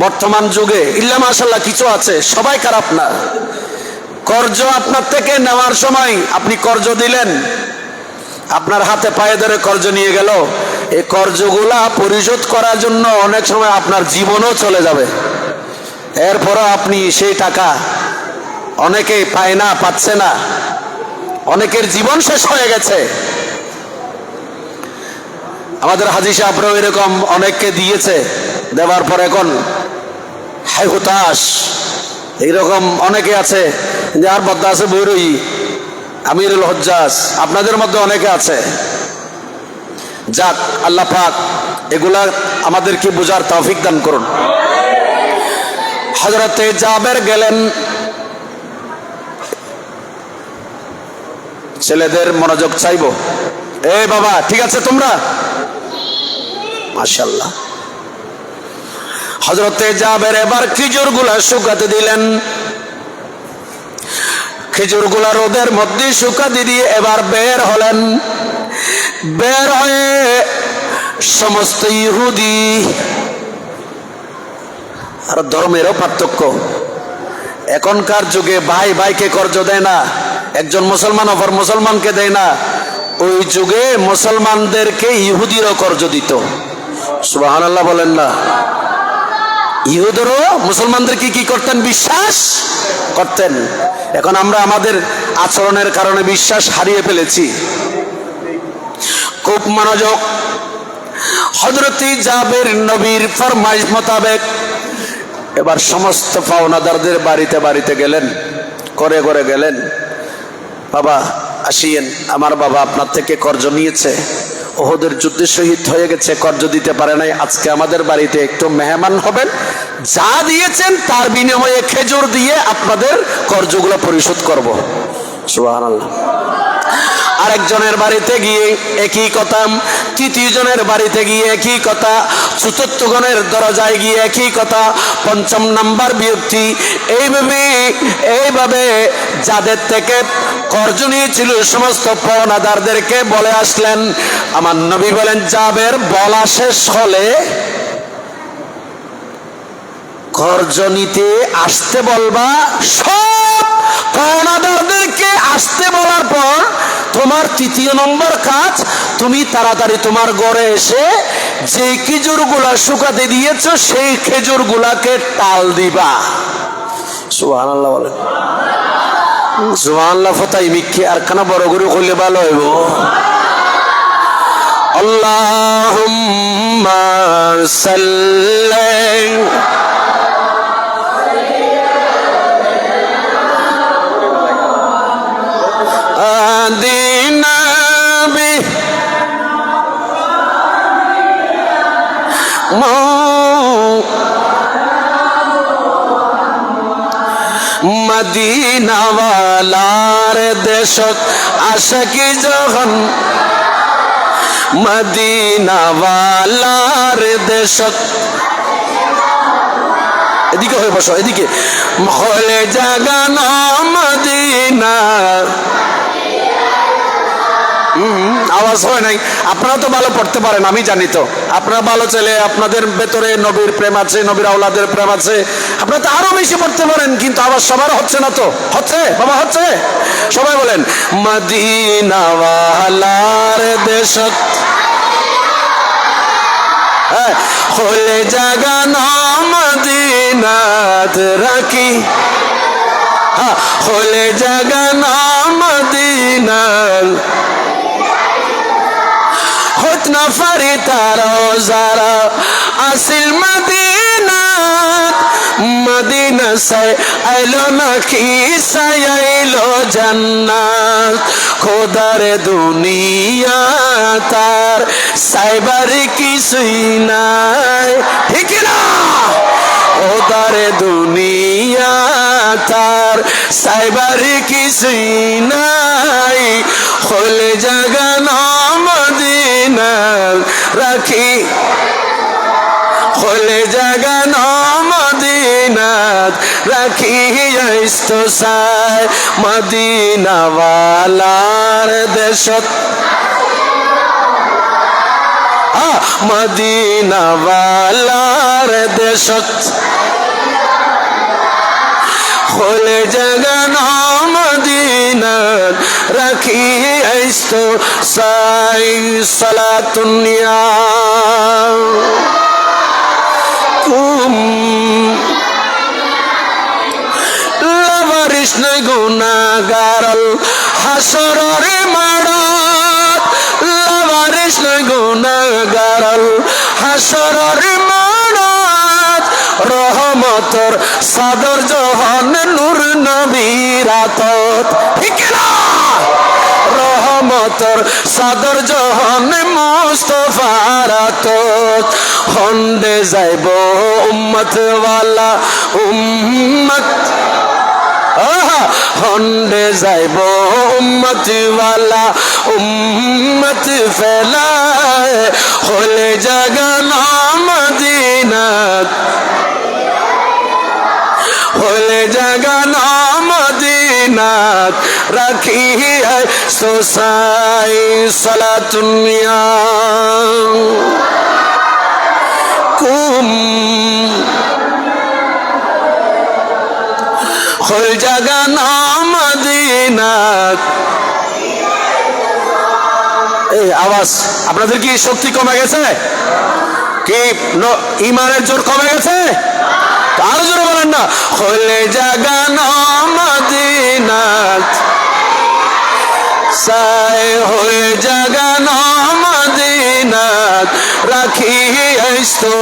বর্তমান যুগে ইল্লা মাশাআল্লাহ কিছু আছে, সবাই খারাপ না। কর্জ আপনার থেকে নেওয়ার সময় আপনি কর্জ দিলেন, আপনার হাতে পায়ে ধরে কর্জ নিয়ে গেল, এই কর্জগুলা পরিশোধ করার জন্য অনেক সময় আপনার জীবনও চলে যাবে। এরপরও আপনি সেই টাকা অনেকেই পায় না, পাচ্ছে না, অনেকের জীবন শেষ হয়ে গেছে। আমাদের হাজী সাহেবরাও এরকম অনেককে দিয়েছে, দেওয়ার পর এখন হায় হতাশ। এইরকম অনেকে আছে, যার মধ্যে আছে বৈরই আমিরুল হজ্জাজ, আপনাদের মধ্যে অনেকে আছে। যাক, আল্লাহ পাক এগুলা আমাদেরকে বুঝার তৌফিক দান করুন। হযরতে জাবের গেলেন, ছেলেদের মনোযোগ চাইবো। এই বাবা ঠিক আছে তোমরা? মাশাআল্লাহ। হযরতে জাবের এবার খেজুর গুলা শুকাতে দিলেন, খেজুর গুলা রোদের মধ্যে শুকাতে দিয়ে এবার বের হলেন। বের হয়ে সমস্ত ইহুদি, আর ধর্মেরও পার্থক্য, এখনকার যুগে ভাই ভাইকে কর্জ দেয় না, একজন মুসলমান অপর মুসলমানকে দেয় না, ওই যুগে মুসলমানদেরকে ইহুদিরও কর্জ দিত। সুবহানাল্লাহ বলেন না? ইহুদেরও মুসলমানদেরকে কি করতেন? বিশ্বাস করতেন। এখন আমরা আমাদের আচরণের কারণে বিশ্বাস হারিয়ে ফেলেছি। খুব মনোযোগ। হযরত জাবের নবীর ফরমাইশ মোতাবেক এবার সমস্ত পাওনাদারদের বাড়িতে বাড়িতে গেলেন, করে করে গেলেন, বাবা আসিয়েন, আমার বাবা আপনার থেকে কর্জ নিয়েছে, ওহদের যুদ্ধে শহীদ হয়ে গেছে, কর্জ দিতে পারে নাই, আজকে আমাদের বাড়িতে একটু মেহমান হবেন, যা দিয়েছেন তার বিনিময়ে খেজুর দিয়ে আপনাদের কর্জগুলো পরিশোধ করব। সুবহানাল্লাহ। আরেকজনের বাড়িতে গিয়ে একই কথা, তৃতীয় জনের বাড়িতে গিয়ে একই কথা, চতুর্থ গণের দরজায় গিয়ে একই কথা, পঞ্চম নাম্বার ব্যক্তি এইভাবে যাদের থেকে কর্জ নিয়েছিল সমস্ত পাওনাদারদেরকে বলে আসলেন। আমার নবী বলেন, জাবের বলা শেষ হলে কর্জ নিতে আসতে বলবা, সব পাওনাদারদেরকে আসতে বলার পর তোমার তৃতীয় নম্বর কাজ, তুমি তাড়াতাড়ি তোমার ঘরে এসে যে খেজুরগুলা শুকাতে দিয়েছো সেই খেজুরগুলাকে টাল দিবা। সুবহানাল্লাহ বলেন। সুবহানাল্লাহ ফতাই মিক্ষে আর খানা বড় করে কইলে ভালো হইব। আল্লাহুম্মা সাল্লি আদিনাবি মদিনাওয়ালার দেশত আশিকি যখন, মদিনাওয়ালার দেশত, এদিকে হয়ে বসো, এদিকে, হলে জাগানো মদিনা। আওয়াজ হয় নাই, আপনারা তো ভালো পড়তে পারেন, আমি জানি তো আপনারা ভালো ছেলে, আপনাদের ভেতরে নবীর প্রেম আছে, নবীর আওলাদের প্রেম আছে, আপনারা তো আরো বেশি পড়তে পারেন, কিন্তু আবার সবার হচ্ছে না তো। হচ্ছে বাবা, হচ্ছে? সবাই বলেন, মদিনাওয়ালার দেশত হলে জাগানো মদিনাত রাখি, হলে জাগানো মদিনার হত না পারি তারা যারা আসিল মদিনাত, মদিনা সাই আইলো নাকি সাই আইলো জান্নাত, খোদার দুনিয়া তার সাইবার কিছুই নাই, ঠিক না? খোদার দুনিয়া তার সাইবার কিছুই নাই, হলে জাগানো মদিনা রাখি, হলে জাগানো মদিনাত রাখি আইsto সাই, মদিনাওয়ালার দেশত, মদিনাওয়ালার দেশত হলে জাগানো মদিনাত রাখি আইsto সাই। সালাতুনিয়া লাবারিস নাই গুনাহগারল হাসরের মাঠত, লাবারিস নাই গুনাহগারল হাসরের মাঠত, রহমতর সাদর জহান নূর নবীর আতত, ঠিক না? রহমতর সাদর জহান মুস্তাফার আতত, হন্ডে যাইব উম্মত ওয়ালা উম্মত, হন্ডে যাইব উম্মত ওয়ালা উম্মত ফেলায়, হলে জাগানো মদিনাত, হলে জাগানো মদিনাত রাখি আইsto সাই। সালাতুনিয়া কুম হল জাগানো মদিনাত। এই আওয়াজ, আপনাদের কি শক্তি কমে গেছে? কি ইমানের জোর কমে গেছে? আরো জোরে বলেন না, হলে জাগানো মদিনাত সাই, হলে জাগানো মদিনাত রাখি আইsto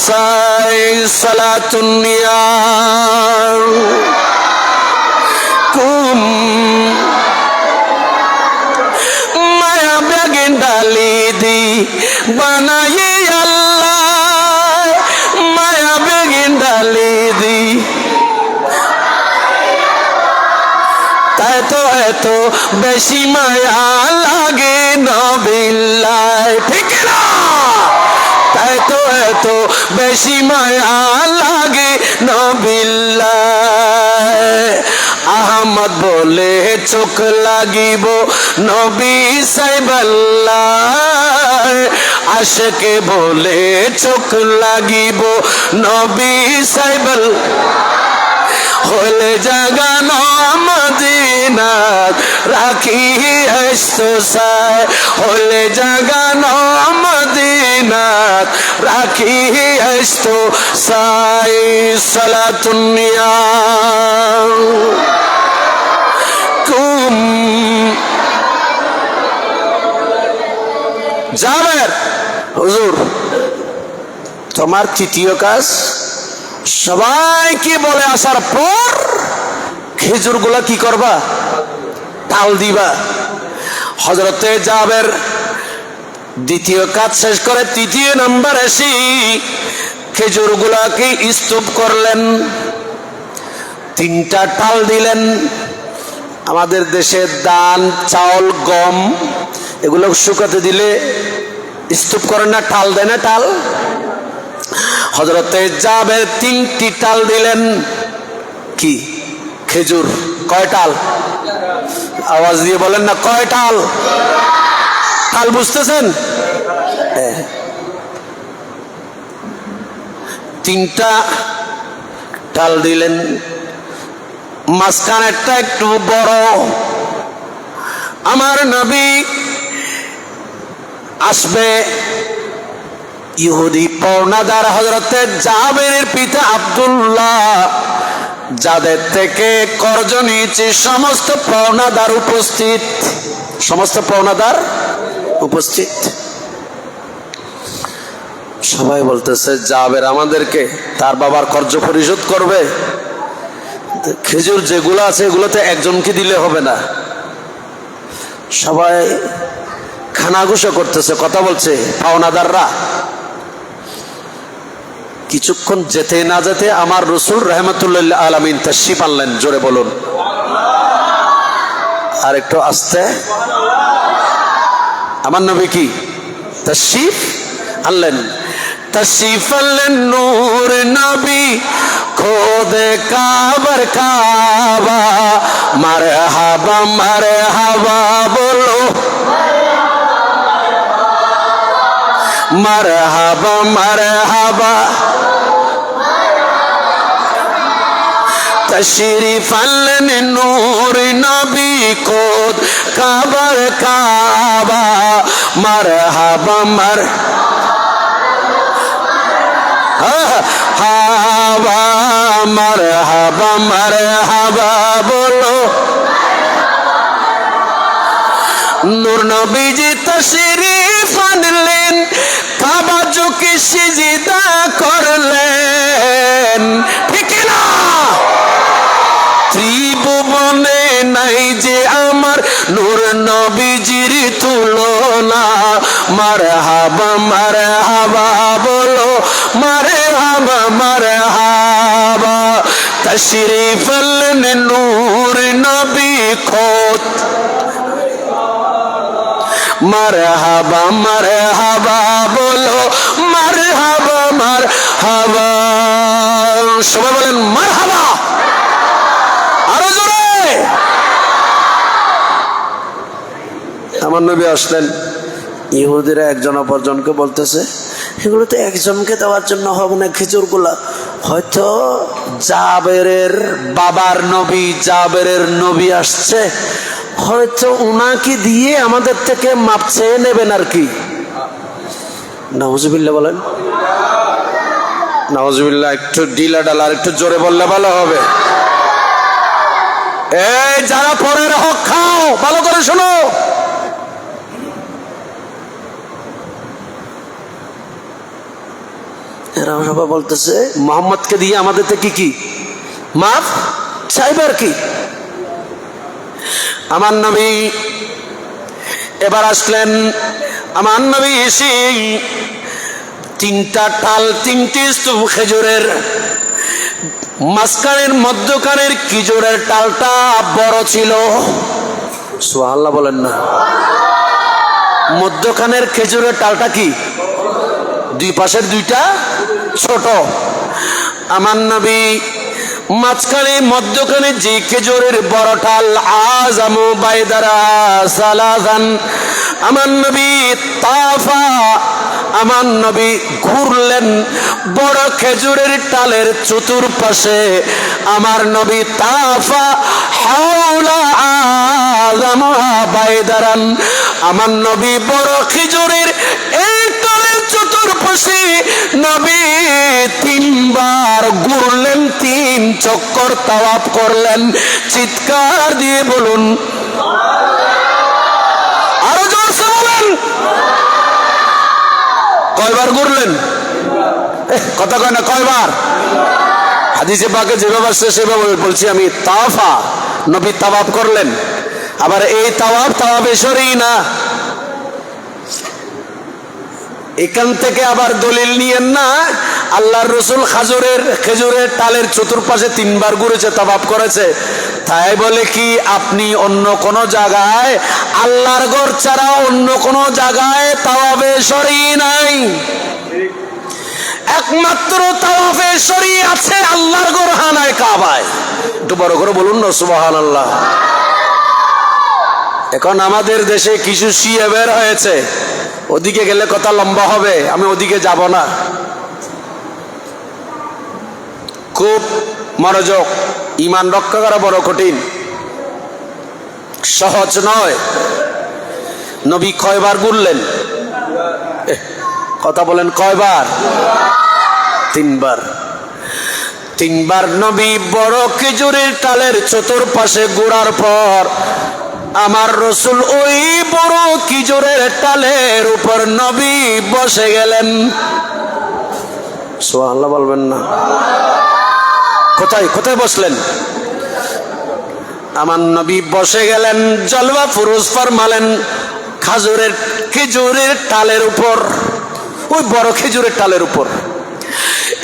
সাই। সালাতুনিয়া কুম মায়া বেগে ডালি দি বানাই আল্লাহ, মায়া বেগে ডালি দি, তাই তো এত বেশি মায়া লাগে নবিল্লাহ, ঠিক না? তাই তো এত বেশি মায়া লাগে নবিল্লাহ। আহমদ বলে চোখ লাগিব নবী সাইবাল্লাহ, আশকে বলে চোখ লাগিব নবী সাইবাল্লাহ, হলে জাগানো মদিনাত রাখি হস্তো সায়, হলে জাগানো মদিনাত রাখি হস্তো সায়। সালাতুন্নিয়া কুম জাবের, হুজুর তোমার তৃতীয় কাজ সবাইকে বলে আসার পর খেজুর গুলা কি করবা? তাল দিবা। হযরতে জাবের দ্বিতীয় কাজ শেষ করে তৃতীয় নাম্বার এসে খেজুর গুলাকে স্তূপ করলেন, তিনটা টাল দিলেন। আমাদের দেশে ধান, চাউল, গম এগুলো শুকাতে দিলে স্তূপ করেন না, টাল দেয় না? টাল। হযরতে জাবের তিনটি টাল দিলেন। কি? খেজুর। কয় টাল? আওয়াজ দিয়ে বলেন না, কয় টাল? টাল বুঝতেছেন? তিনটা টাল দিলেন, মাঝখানেরটা একটু বড়। আমার নবী আসবে, ইহুদি পর্ণাদার হযরতে জাবেরের পিতা আব্দুল্লাহ, যাদের থেকে কর্জ নিয়েছে সমস্ত পর্ণাদার উপস্থিত, সমস্ত পর্ণাদার উপস্থিত। সবাই বলতেছে জাবের আমাদেরকে তার বাবার কর্জ পরিশোধ করবে। খেজুর যেগুলো আছে এগুলোতে একজনকে দিলে হবে না, সবাই খানাঘুষা করতেছে, কথা বলছে পাওনাদাররা। কিছুক্ষণ যেতে না যেতে আমার রসুল রাহমাতুল্লাহ আলামিন তাশরীফ আনলেন। জোরে বলুন, আর একটু আস্তে। আমার নবী কি তাশরীফ আনলেন? তাশরীফ আনলেন নূর নবী খোদে কাবার কাবা, মারহাবা মারহাবা বলো, মারহাবা মারহাবা। তশরিফ আনলেন নূর নবী খোদ কাবার কাবা, মারহাবা মার হাবা, মারহাবা মারহাবা বলো। নূর নবীজি তশরিফ আনলেন, কাবা ঝুঁকে সিজদা করলেন, ঠিক না? ত্রিভুবনে নাই যে আমার নূর নবীজির তুলনা, মারহাবা মারহাবা বলো, মারহাবা মারহাবা। তশরিফ আনলেন নূর নবী খোদ, মারহাবা মারহাবা বলো, মারহাবা মারহাবা। সবাই বলেন মারহাবা, আরো জোরে। আমার নবী আসলেন, ইহুদিরা একজন অপরজনকে বলতেছে এগুলো তো একজনকে দেওয়ার জন্য হবে না, খেজুরগুলা হয়তো জাবেরের বাবার নবী, জাবেরের নবী আসছে, হয়তো উনাকে দিয়ে আমাদের থেকে মাপ চেয়ে নেবেন আর কি। নাউজুবিল্লাহ বলেন, নাউজুবিল্লাহ। একটু ডিলা ডালা আর একটু জোরে বললে ভালো হবে। এই যারা পরের হক খাও, ভালো করে শোনো। এরা সবাই বলতেছে মোহাম্মদকে দিয়ে আমাদের থেকে কি মাপ চাইবে আর কি। আমার নবী এবার আসলেন। আমার নবী এসে তিনটা টাল, তিনটি স্তূপ খেজুরের, মাঝখানের মধ্যখানের খেজুরের টালটা বড় ছিল, সুবহানাল্লাহ বলেন না। মধ্যখানের খেজুরের টালটা কি, দুই পাশের দুইটা ছোট। আমার নবী মাঝখানে মধ্যখানে যে খেজুরের বড় টাল, আযামু বাইদারা সালাসান, আমার নবী তাফা, আমার নবী ঘুরলেন বড় খেজুরের টালের চতুর্পাশে। আমার নবী তাফা হাওলা আযামু বাইদারান, আমার নবী বড় খেজুরের এই টালের চতুর্পাশে নবী তিনবার ঘুরলেন, তিন চক্কর তাওয়াফ করলেন। চিৎকার দিয়ে বলুন, আরো জোরসে বলেন, কয়বার ঘুরলেন? কথা কয় না, কয়বার? হাদিসে পাকে যেভাবে আসছে সেভাবে বলছি আমি। তাওয়াফা, নবী তাওয়াফ করলেন। আবার এই তাওয়াফে শরঈ না। এখান থেকে আবার দলিল নিয়েন না আল্লাহর রাসূল খেজুরের টালের চতুর্পাশে তিনবার ঘুরেছে, তাওয়াফ করেছে, তাই বলে কি আপনি অন্য কোন জায়গায় আল্লাহর ঘর ছাড়া অন্য কোন জায়গায় তাওয়াফে শরঈ নাই? একমাত্র তাওয়াফে শরঈ আছে আল্লাহর ঘর খানায় কাবায়। একটু বড় করে বলুন না সুবহানাল্লাহ। এখন আমাদের দেশে কিছু শিয়া বের হয়েছে, ওদিকে গেলে কথা লম্বা হবে, আমি ওদিকে যাব না। খুব মনোযোগ, ঈমান রক্ষা করা বড় কঠিন, সহজ নয়। নবী কয়বার ঘুরলেন? কথা বলেন, কয়বার? তিনবার। তিনবার নবী বড় খেজুরের টালের চতুর্পাশে ঘোরার পর আমার রাসূল ওই বড় খেজুরের টালের উপর নবী বসে গেলেন। সুবহানাল্লাহ বলবেন না? কোথায় কোথায় বসলেন? আমার নবী বসে গেলেন, জলওয়া ফুরুজ ফরমালেন খেজুরের টালের উপর, ওই বড় খেজুরের টালের উপর।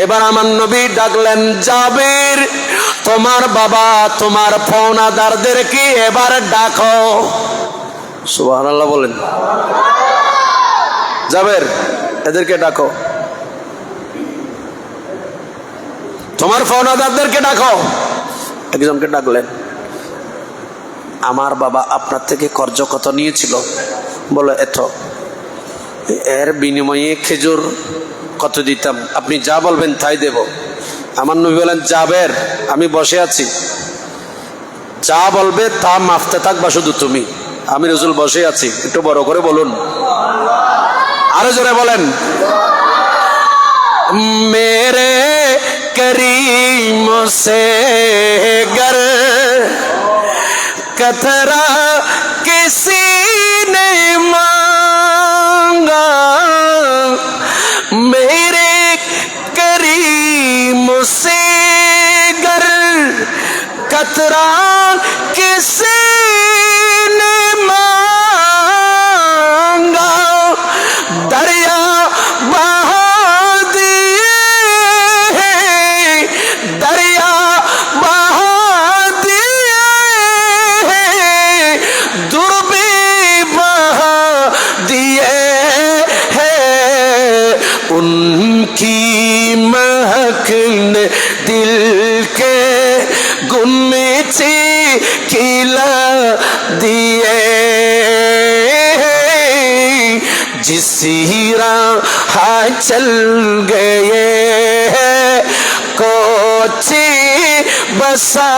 এবার আমার নবী ডাকলেন, জাবির, তোমার বাবা তোমার ফৌনাদারদেরকে এবার ডাকো। সুবহানাল্লাহ বলেন। জাবির, এদেরকে ডাকো, তোমার ফৌনাদারদেরকে ডাকো। একজনকে ডাকলেন, আমার বাবা আপনার থেকে কর্জ কত নিয়েছিল? বলে এত। এর বিনিময়ে খেজুর কত দিতাম? আপনি যা বলবেন তাই দেব। আমার নবী বলেন, জাবের, আমি বসে আছি, যা বলবে তা মাফতে থাকবা শুধু তুমি, আমি রাসূল বসে আছি। একটু বড় করে বলুন, আরো জোরে বলেন। মেরে করিম সে गर कतरा किसी ने मांगा, मेरे करीम से गर कतरा किसी ने मांगा, दरिया बहा दिए, दरिया बहा दिए, दुर्बी बहा दिए हैं, उनकी महक ने दिल के गुम्मचे खिला दिए, जिस राह चल गए कोची बसा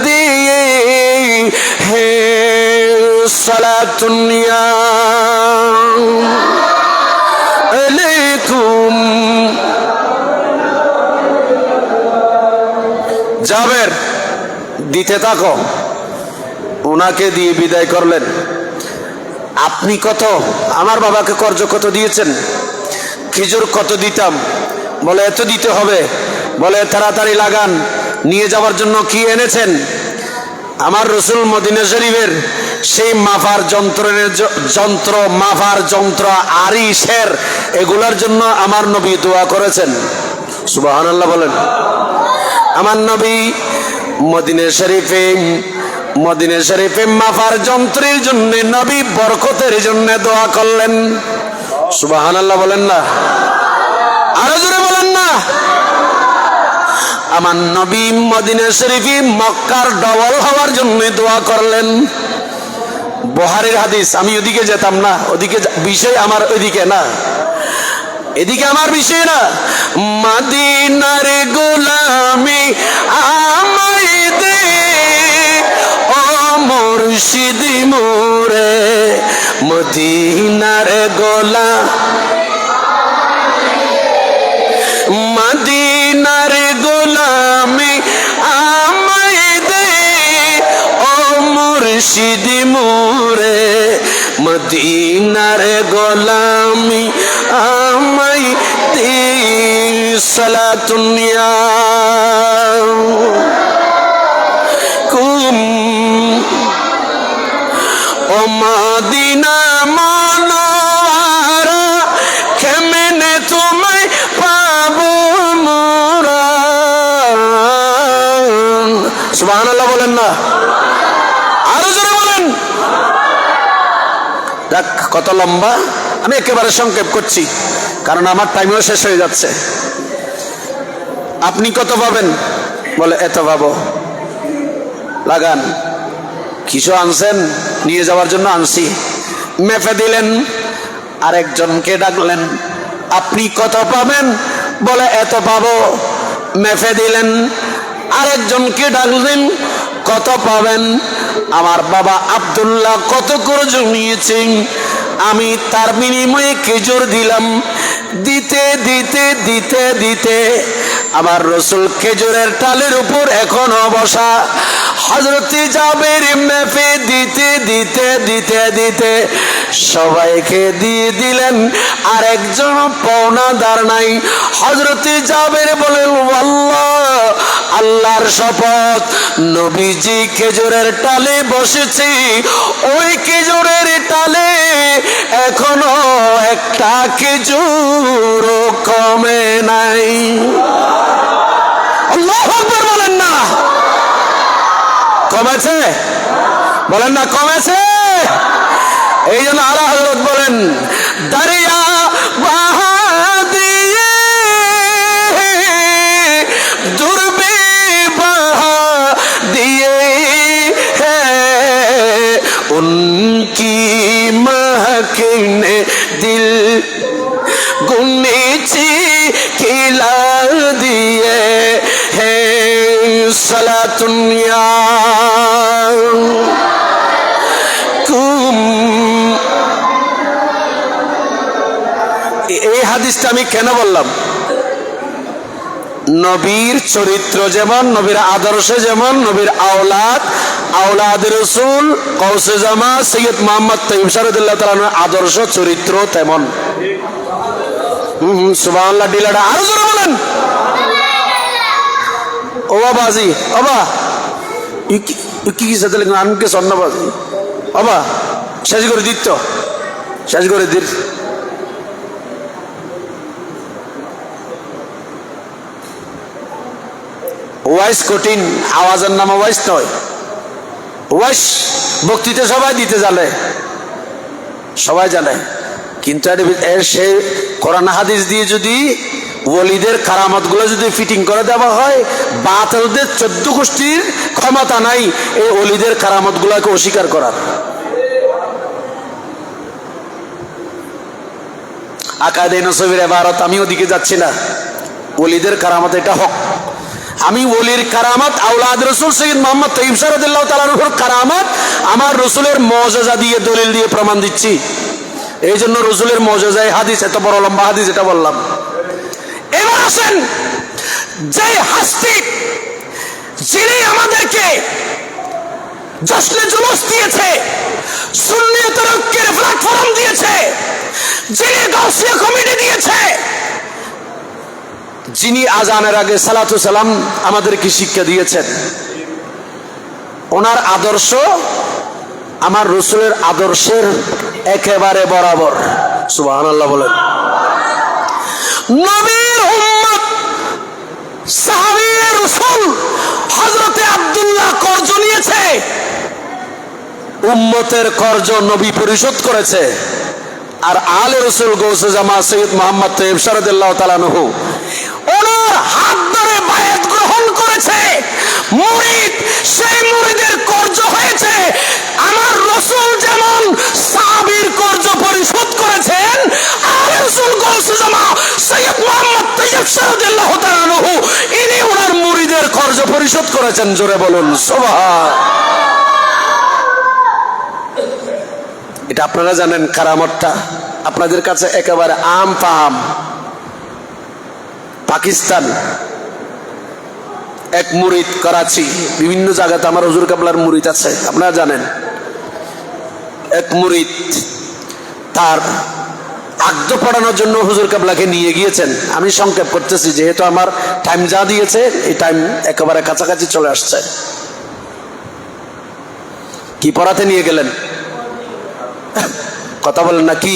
दिए हैं, सलातुन्या अलैकुम। জাবের, দিতে থাকো। ওনাকে দিয়ে বিদায় করলেন। আপনি কত, আমার বাবাকে কর্জ কত দিয়েছেন? খেজুর কত দিতাম? বলে এত দিতে হবে। বলে তাড়াতাড়ি লাগান, নিয়ে যাওয়ার জন্য কি এনেছেন? আমার রসুল মদিনা শরীফের সেই মাফার মাফার যন্ত্র আরিশের এগুলার জন্য আমার নবী দোয়া করেছেন। সুবহানাল্লাহ বলেন। আমার নবী মদিনা শরীফে মাফার যন্ত্রের জন্য নবী বরকতের জন্য দোয়া করলেন। সুবহানাল্লাহ বলেন না, আরো জোরে বলেন না। আমার নবী মদিনা শরীফে মক্কার ডবল হওয়ার জন্য দোয়া করলেন। বুখারীর হাদিস। আমি ওদিকে যেতাম না, ওদিকে বিষয় আমার ওইদিকে না, এদিকে আমার বিষয় না। মদিনার গোলামি আমায় দে ও মুর্শিদ মোরে, মদিনার গোলাম মদিনার গোলামি আমায় দে ও মুর্শিদ মোরে, মদিনার গোলামি আমায় দে। সালাতুন ইয়া কুম ও মদিনা মনোয়ারা, কেমনে তোমায় পাবো মোরা। সুবহানাল্লাহ বলেন না, আরো জোরে বলেন। দেখ কত লম্বা, আমি একেবারে সংক্ষেপ করছি কারণ আমার টাইমও শেষ হয়ে যাচ্ছে। আপনি কত পাবেন? বলে এত পাবো। লাগান। কিছু আনছেন? নিয়ে যাওয়ার জন্য আনছি। মেপে দিলেন, আরেকজনকে ডাকলেন, আপনি কত পাবেন? বলে এত পাবো। মেপে দিলেন, আরেকজনকে ডাকলেন, কত পাবেন? আমার বাবা আব্দুল্লাহ কত করে জমিয়েছেন, আমি তার বিনিময়ে খেজুর দিলাম। দিতে দিতে দিতে দিতে আমার রসুল খেজুরের টালের উপর এখনো বসা। হযরত জাবের মেপে দিতে দিতে দিতে দিতে সবাইকে দিয়ে দিলেন, আর একজন পাওনাদার নাই। হযরত জাবের বলেন, আল্লাহ, আল্লাহর শপথ, নবীজি খেজুরের টালে বসেছে, ওই খেজুরের টালে এখনো একটা খেজুর কমে নাই। আল্লাহু আকবার বলেন না, কমেছে? বলেন না কমেছে? এই জন্য আলা হযরত বলেন, দরিয়া বাহা দিয়ে দুর্বে বাহা দিয়ে উনকি महकने दिल गुन्नीची खिला दिए है सलातुन या कुम। এই হাদিসটা আমি কেন বললাম? নবীর চরিত্র যেমন, নবীর আদর্শ যেমন, নবীর আওলাদ রাসূল গাউসে জামা সৈয়দ মুহাম্মদ তাইয়্যিব রাদিয়াল্লাহু তাআলা আদর্শ চরিত্র তেমন। সুবহানাল্লাহ ডিলাটা আরো জোরে বলেন। ও বাবাজি, বাবা কি সাথে আনকে স্বর্ণবাজি, বাবা শেষ করে দিত, শেষ করে দিত। ওয়াইস কঠিন, আওয়াজের নাম ওয়াইস নয়। ওয়াইস বক্তৃতা সবাই দিতে জানে, সবাই জানে, কিন্তু সে কোরআন হাদিস দিয়ে যদি ওলিদের কারামত গুলো যদি ফিটিং করে দেওয়া হয়, বাতিলদের 14 গোষ্ঠীর ক্ষমতা নাই এই ওলিদের কারামত গুলাকে অস্বীকার করার। আকাদে নসবের ইবারত, আমি ওদিকে যাচ্ছি না। ওলিদের কারামত এটা হক। আমি ওলির কারামত, আওলাদ রাসূল সৈয়দ মুহাম্মদ তাইয়্যিব রাদিয়াল্লাহু তাআলা আনহুর কারামত আমার রাসূলের মুজিজা দিয়ে, দলিল দিয়ে প্রমাণ দিচ্ছি। এই জন্য রাসূলের মুজিজায় হাদিস, এত বড় লম্বা হাদিস এটা বললাম। এবার আসেন, যে হাস্তি যিনি আমাদেরকে জশ্নে জুলুস দিয়েছে, সুন্নিয়তের ঐক্যের প্ল্যাটফর্ম দিয়েছে, যিনি গাউসিয়া কমিটি দিয়েছে, যিনি আজানের আগে সালাতু সালাম আমাদেরকে শিক্ষা দিয়েছেন, ওনার আদর্শ আমার রসুলের আদর্শের একেবারে বরাবর। সুবহানাল্লাহ বলেন। নবীর উম্মত সাহাবী রাসূল হযরতে আব্দুল্লাহ কর্জ নিয়েছে, উম্মতের কর্জ নবী পরিশোধ করেছে। আর আলে রসুল গৌসে জামা সৈয়দ মোহাম্মদ তৈয়ব রাদিয়াল্লাহু তাআলা আনহু ওনার হাত ধরে বায়াত গ্রহণ করেছে। মুরিদ সেই মুরিদের কর্জ হয়েছে। আমার রসুল যেমন সাহাবীর কর্জ পরিশোধ করেছেন, আলে রসুল গৌসে জামা সৈয়দ মোহাম্মদ তৈয়ব রাদিয়াল্লাহু তাআলা আনহু ইনি ওনার মুরিদের কর্জ পরিশোধ করেছেন। জোরে বলুন সুবহান। এটা আপনারা জানেন, কারামতটা আপনাদের কাছে একেবারে আম ফাহাম। পাকিস্তান এক মুরিদ, করাচি, বিভিন্ন জায়গাতে আমার হুজুর কাবলার মুরিদ আছে, আপনারা জানেন। এক মুরিদ তার আকদ পড়ানোর জন্য হুজুর কাবলাকে নিয়ে গিয়েছেন। আমি সংক্ষেপ করতেছি যেহেতু আমার টাইম যা দিয়েছে এই টাইম একেবারে কাছাকাছি চলে আসছে। কি পড়াতে নিয়ে গেলেন? কথা বলেন না, কি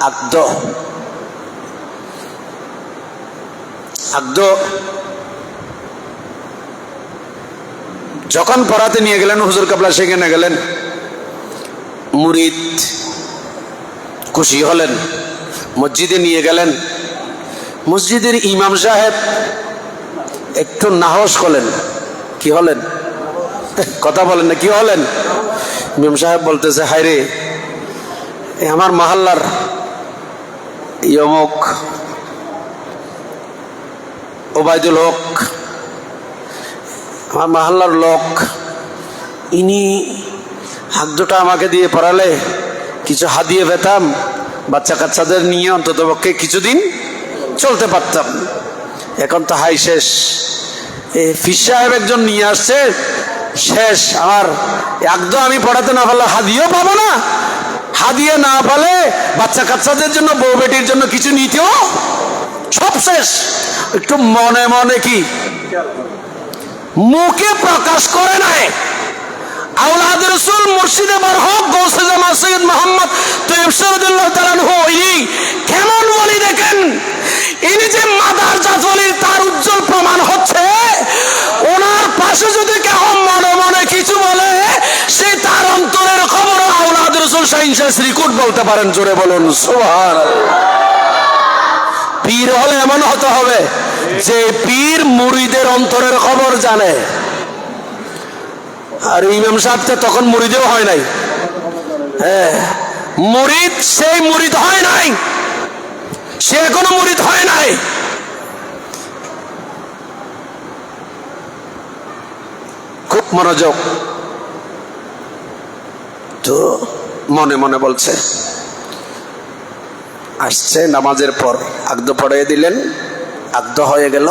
আকদ? আকদ যখন পড়াতে নিয়ে গেলেন হুজুর কাবলা সেখানে গেলেন, মুরিদ খুশি হলেন, মসজিদে নিয়ে গেলেন। মসজিদের ইমাম সাহেব একটু নাহস হলেন। কি হলেন? কথা বলেন না, কি হলেন? ইমাম সাহেব বলতেছে, হায় রে, আমার মহল্লার অমুক ওবায়দুল হক, আমার মহল্লার লোক, ইনি হাতটা আমাকে দিয়ে পড়ালে কিছু হাদিয়ে পেতাম, বাচ্চা কাচ্চাদের নিয়ে অন্তত পক্ষে কিছুদিন চলতে পারতাম। এখন তো হাই শেষ, ফির সাহেব একজন নিয়ে আসছে, শেষ। আমার একদম আমি পড়াতে না পারলে হাদিয়েও পাবো না, হাদিয়ে না পালে বাচ্চা কাচ্চাদের জন্য, বউ বেটির জন্য কিছু নিতেও সব শেষ। একটু মনে মনে কি মুখে প্রকাশ করে নাই। আওলাদ রাসূল মুর্শিদে বরহক গৌসে জামা সৈয়দ মোহাম্মদ তৈয়ব রাদিয়াল্লাহু তাআলা আনহু ইনি কেমন ওলি দেখেন। ইনি যে মাদার জাত ওলি তার উজ্জ্বল প্রমাণ হচ্ছে, ওনার পাশে যদি কেউ মনে মনে কিছু বলে সে তার অন্তরের খবর আওলাদ রাসূল সাইন্সেস রেকর্ড বলতে পারেন। জোরে বলুন সুবহানাল্লাহ। পীর হলে এমন হতে হবে যে পীর মুরিদের অন্তরের খবর জানে। আর ইমাম সাহেবটা তখন মুরিদেও হয় নাই। হ্যাঁ, মুরিদ সেই মুরিদ হয় নাই, সে এখনো মুরিদ হয় নাই। খুব মনোযোগ। তো মনে মনে বলছে, আসছে নামাজের পর আকদ পড়িয়ে দিলেন, আকদ হয়ে গেল।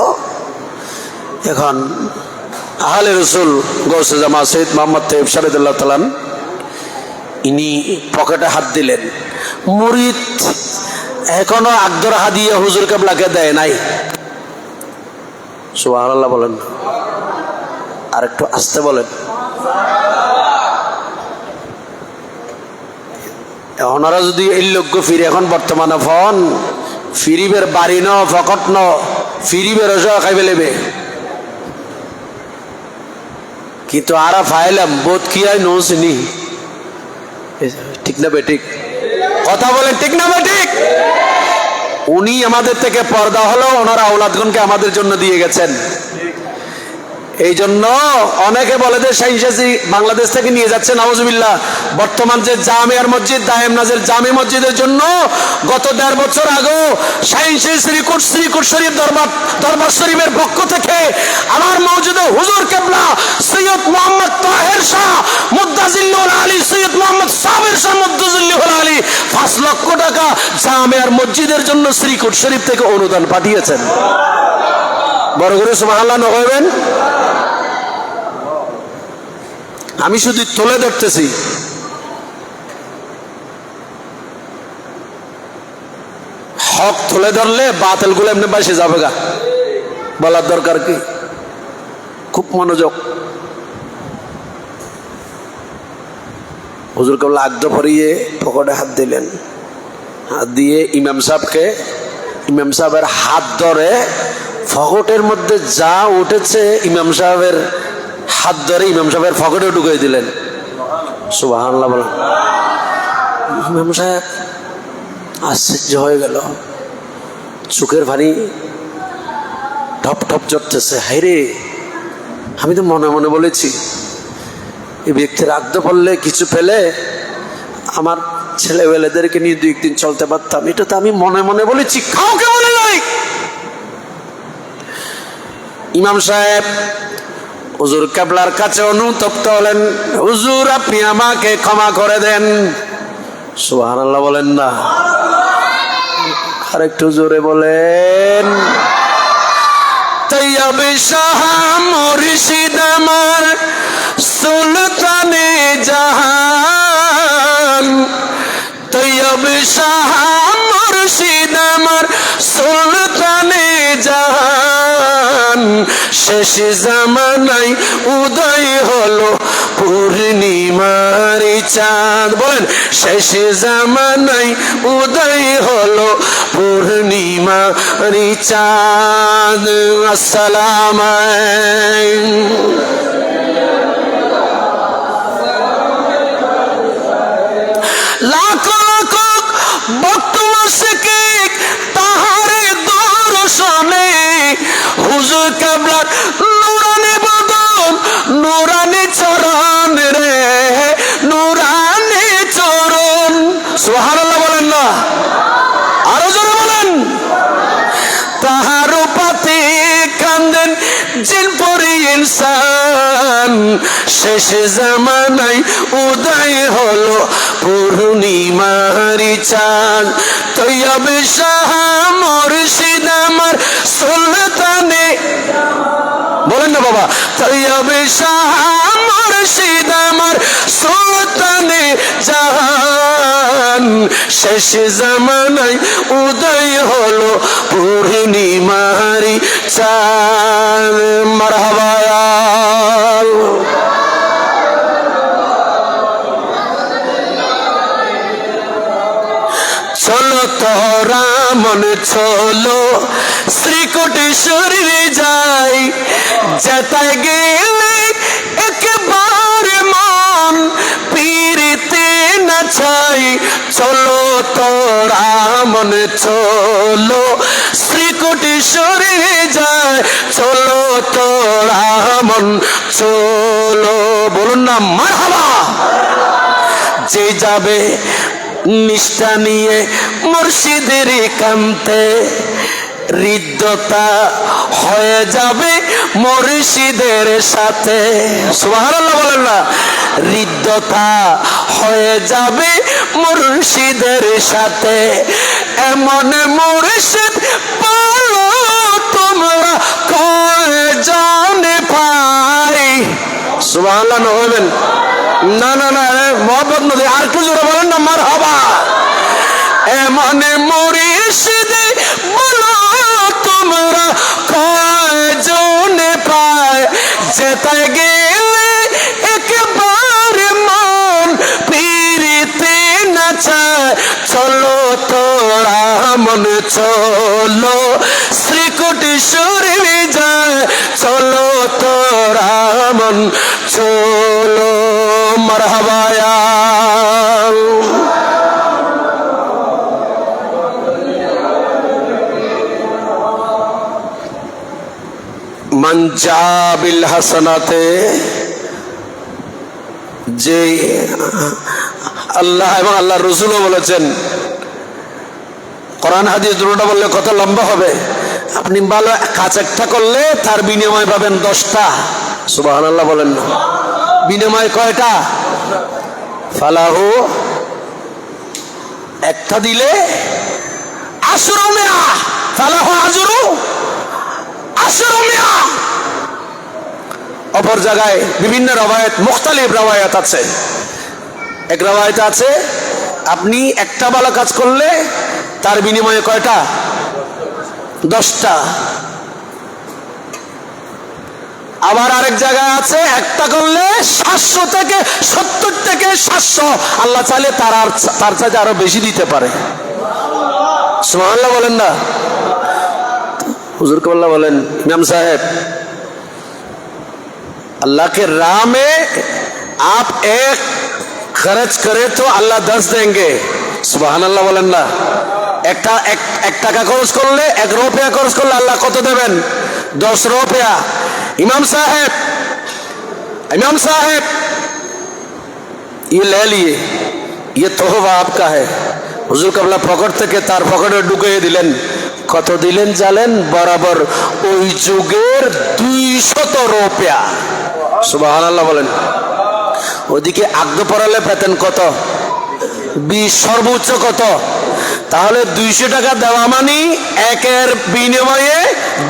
এখন আহলে রসুল গৌসে জামা সৈয়দ মোহাম্মদ তৈয়ব রাদিয়াল্লাহু তাআলা ইনি পকেটে হাত দিলেন। মুরিদ এখনো আকদর হাদিয়ে হুজুর কাবলাকে দেয় নাই। সুবহানাল্লাহ বলেন, আর একটু আস্তে বলেন। ওনারা যদি এই লোক ফিরে এখন বর্তমানে ফোন ফিরিবের বাড়ি ন ফকট ন ফিরিবের খাইবে লেবে, কিন্তু আরা ফাইলাম বোধ কি হয় নো চিনি। ঠিক না বেঠিক? কথা বলেন, ঠিক না বেঠিক? উনি আমাদের থেকে পর্দা হলো, ওনারা আওলাদগণকে আমাদের জন্য দিয়ে গেছেন। এই জন্য অনেকে বলে যে শাইনশাসি বাংলাদেশ থেকে নিয়ে যাচ্ছে, নাউজুবিল্লাহ। বর্তমান যে জামিয়ার মসজিদ দায়েম নাজেল জামি মসজিদের জন্য গত 1.5 বছর আগে শাইনশাসি শ্রীকুট শরীফ দরবার শরীফের পক্ষ থেকে আমার মওজুদে হুজুর কিবলা সৈয়দ মোহাম্মদ তাহের শাহ মুদ্দাজিল্লুল আলী, সৈয়দ মোহাম্মদ সাবির শাহ মুদ্দাজিল্লুল আলী 5 লক্ষ টাকা জামিয়ার মসজিদের জন্য শ্রীকুট শরীফ থেকে অনুদান পাঠিয়েছেন। বড় করে সুবহানাল্লাহ নকবেন। আমি শুধু তুলে ধরতেছি। হক তুলে ধরলে বাতিল গুলো এমনি বাসে যাবে গা, বলার দরকার কি? খুব মনোযোগ। হুজুর কেবল আদ্য পরিয়ে পকেটে হাত দিলেন, হাত দিয়ে ইমাম সাহেবের হাত ধরে পকেটের মধ্যে যা উঠেছে ইমাম সাহেবের হাত ধরে ইমাম সাহেবের পকেটে ঢুকিয়ে দিলেন। সুবহানাল্লাহ বলেন। ইমাম সাহেব আশ্চর্য হয়ে গেল, চোখের পানি ঠপ ঠপ চড়তেছে। হায়রে, আমি তো মনে মনে বলেছি এই ব্যক্তির আদ্য পড়লে কিছু পেলে আমার ছেলেবেলেদেরকে নিয়ে 2 দিন চলতে পারতাম, এটা তো আমি মনে মনে বলেছি, কাউকে বলে নাই। ইমাম সাহেব হুজুর কেবলার কাছে অনুতপ্ত হলেন, হুজুর আপনি আমাকে ক্ষমা করে দেন। সুবহানাল্লাহ বলেন না, আর একটু জোরে বলেন। তৈয়ব শাহ মুর্শিদ আমার সুলতানে জাহান, তৈয়ব শাহ মুর্শিদ আমার সুলতানে জাহান, শেষ জামানায় উদয় হলো পূর্ণিমার চাঁদ। বলেন, শেষ জামানায় উদয় হলো পূর্ণিমার চাঁদ। আসসালাম লাখো লাখো বক্তব্যকে তাহারে দর্শনে হুজুর কেবলার নুরানি বদন নুরানি চরণ রে, নুরানি চরণ। সুবহানাল্লাহ বলেন না, আরো জোরে বলেন। তাহার পাতে কান্দেন জিন পরি ইনসান, শেষ জামানায় উদয় হলো পূর্ণিমার চাঁদ। তৈয়ব শাহ মুর্শিদ আমার সুলতানে, বলেন না বাবা, তৈয়ব শাহ মুর্শিদ আমার সুলতানে জাহান, শেষ জামানায় উদয় হলো পূর্ণিমার চাঁদ। মারহাবা। চলো তোরা মনে চলো শ্রীকোটেশ্বরী যাই, যেতে গেলে একবার মন পীরিতে না চাই। চলো তোরা মনে চলো শ্রীকোটেশ্বরী যাই, চলো তোরা মন চলো। বলুন না মারহাবা। যে যাবে নিষ্ঠা নিয়ে মুর্শিদের কান্তে, হৃদ্যতা হয়ে যাবে মুর্শিদের সাথে। সুবহানাল্লাহ বলেন না, হৃদ্যতা হয়ে যাবে মুর্শিদের সাথে। এমন মুর্শিদ পালো তোমরা কয়জনে পাই। সুবহানাল্লাহ নহবেন না, না না মোহাম্মদ নবী, আর একটু জোরে বলেন না মারহাবা। এমন মুর্শিদ বলো তোমরা কয়জনে পায়, যেতে গেলে একবার মন পীরিতে না চায়। চলো তোরা মনে চলো শ্রীকোটেশ্বরী যায়, চলো তোরা মন চলো। মারহাবা। মান জাবিল হাসানাতে, যে আল্লাহ এবং আল্লাহ রসুলও বলেছেন, কোরআন হাদিস দুটোটা বললে কত লম্বা হবে। আপনি ভালো কাজ একটা করলে তার বিনিময় পাবেন 10টা। সুবহানাল্লাহ বলেন না, বিনিময় কয়টা? ফালাহু, একটা দিলে আশরু মিয়া, ফালাহু আজরু আশরু মিয়া। অপর জায়গায় বিভিন্ন রওয়ায়াত, মুখতালিফ রওয়ায়াত আছে। এক রওয়ায়াত আছে আপনি একটা ভালো কাজ করলে তার বিনিময়ে কয়টা? 10টা। আবার আরেক জায়গায় আছে একটা করলে 700 থেকে 70 থেকে 700, আল্লাহ চাইলে তার চাইতে আরো বেশি দিতে পারে। সুবহানাল্লাহ বলেন না? হুজুর কেবলা বলেন, ইমাম সাহেব, अल्लाह के राह में आप एक खर्च करें तो अल्लाह 10 देंगे। सुभान अल्लाह बोलें ना? एक टाका खर्च कर ले, 1 रुपया खर्च कर ले, अल्लाह कत देवें? 10 रुपया। इमाम साहेब ये ले लिए, ये तोहफा आपका है। हुजूर कबला पकड़ থেকে তার পকেটে ঢুকিয়ে দিলেন। কত দিলেন জানেন? বরাবর ওই যুগের 200 রুপিয়া। সুবহানাল্লাহ বলেন। ওদিকে আগদ পড়ালে পেতেন কত? 20, সর্বোচ্চ কত? তাহলে 200 টাকা দেওয়া মানে 1-এর বিনিময়ে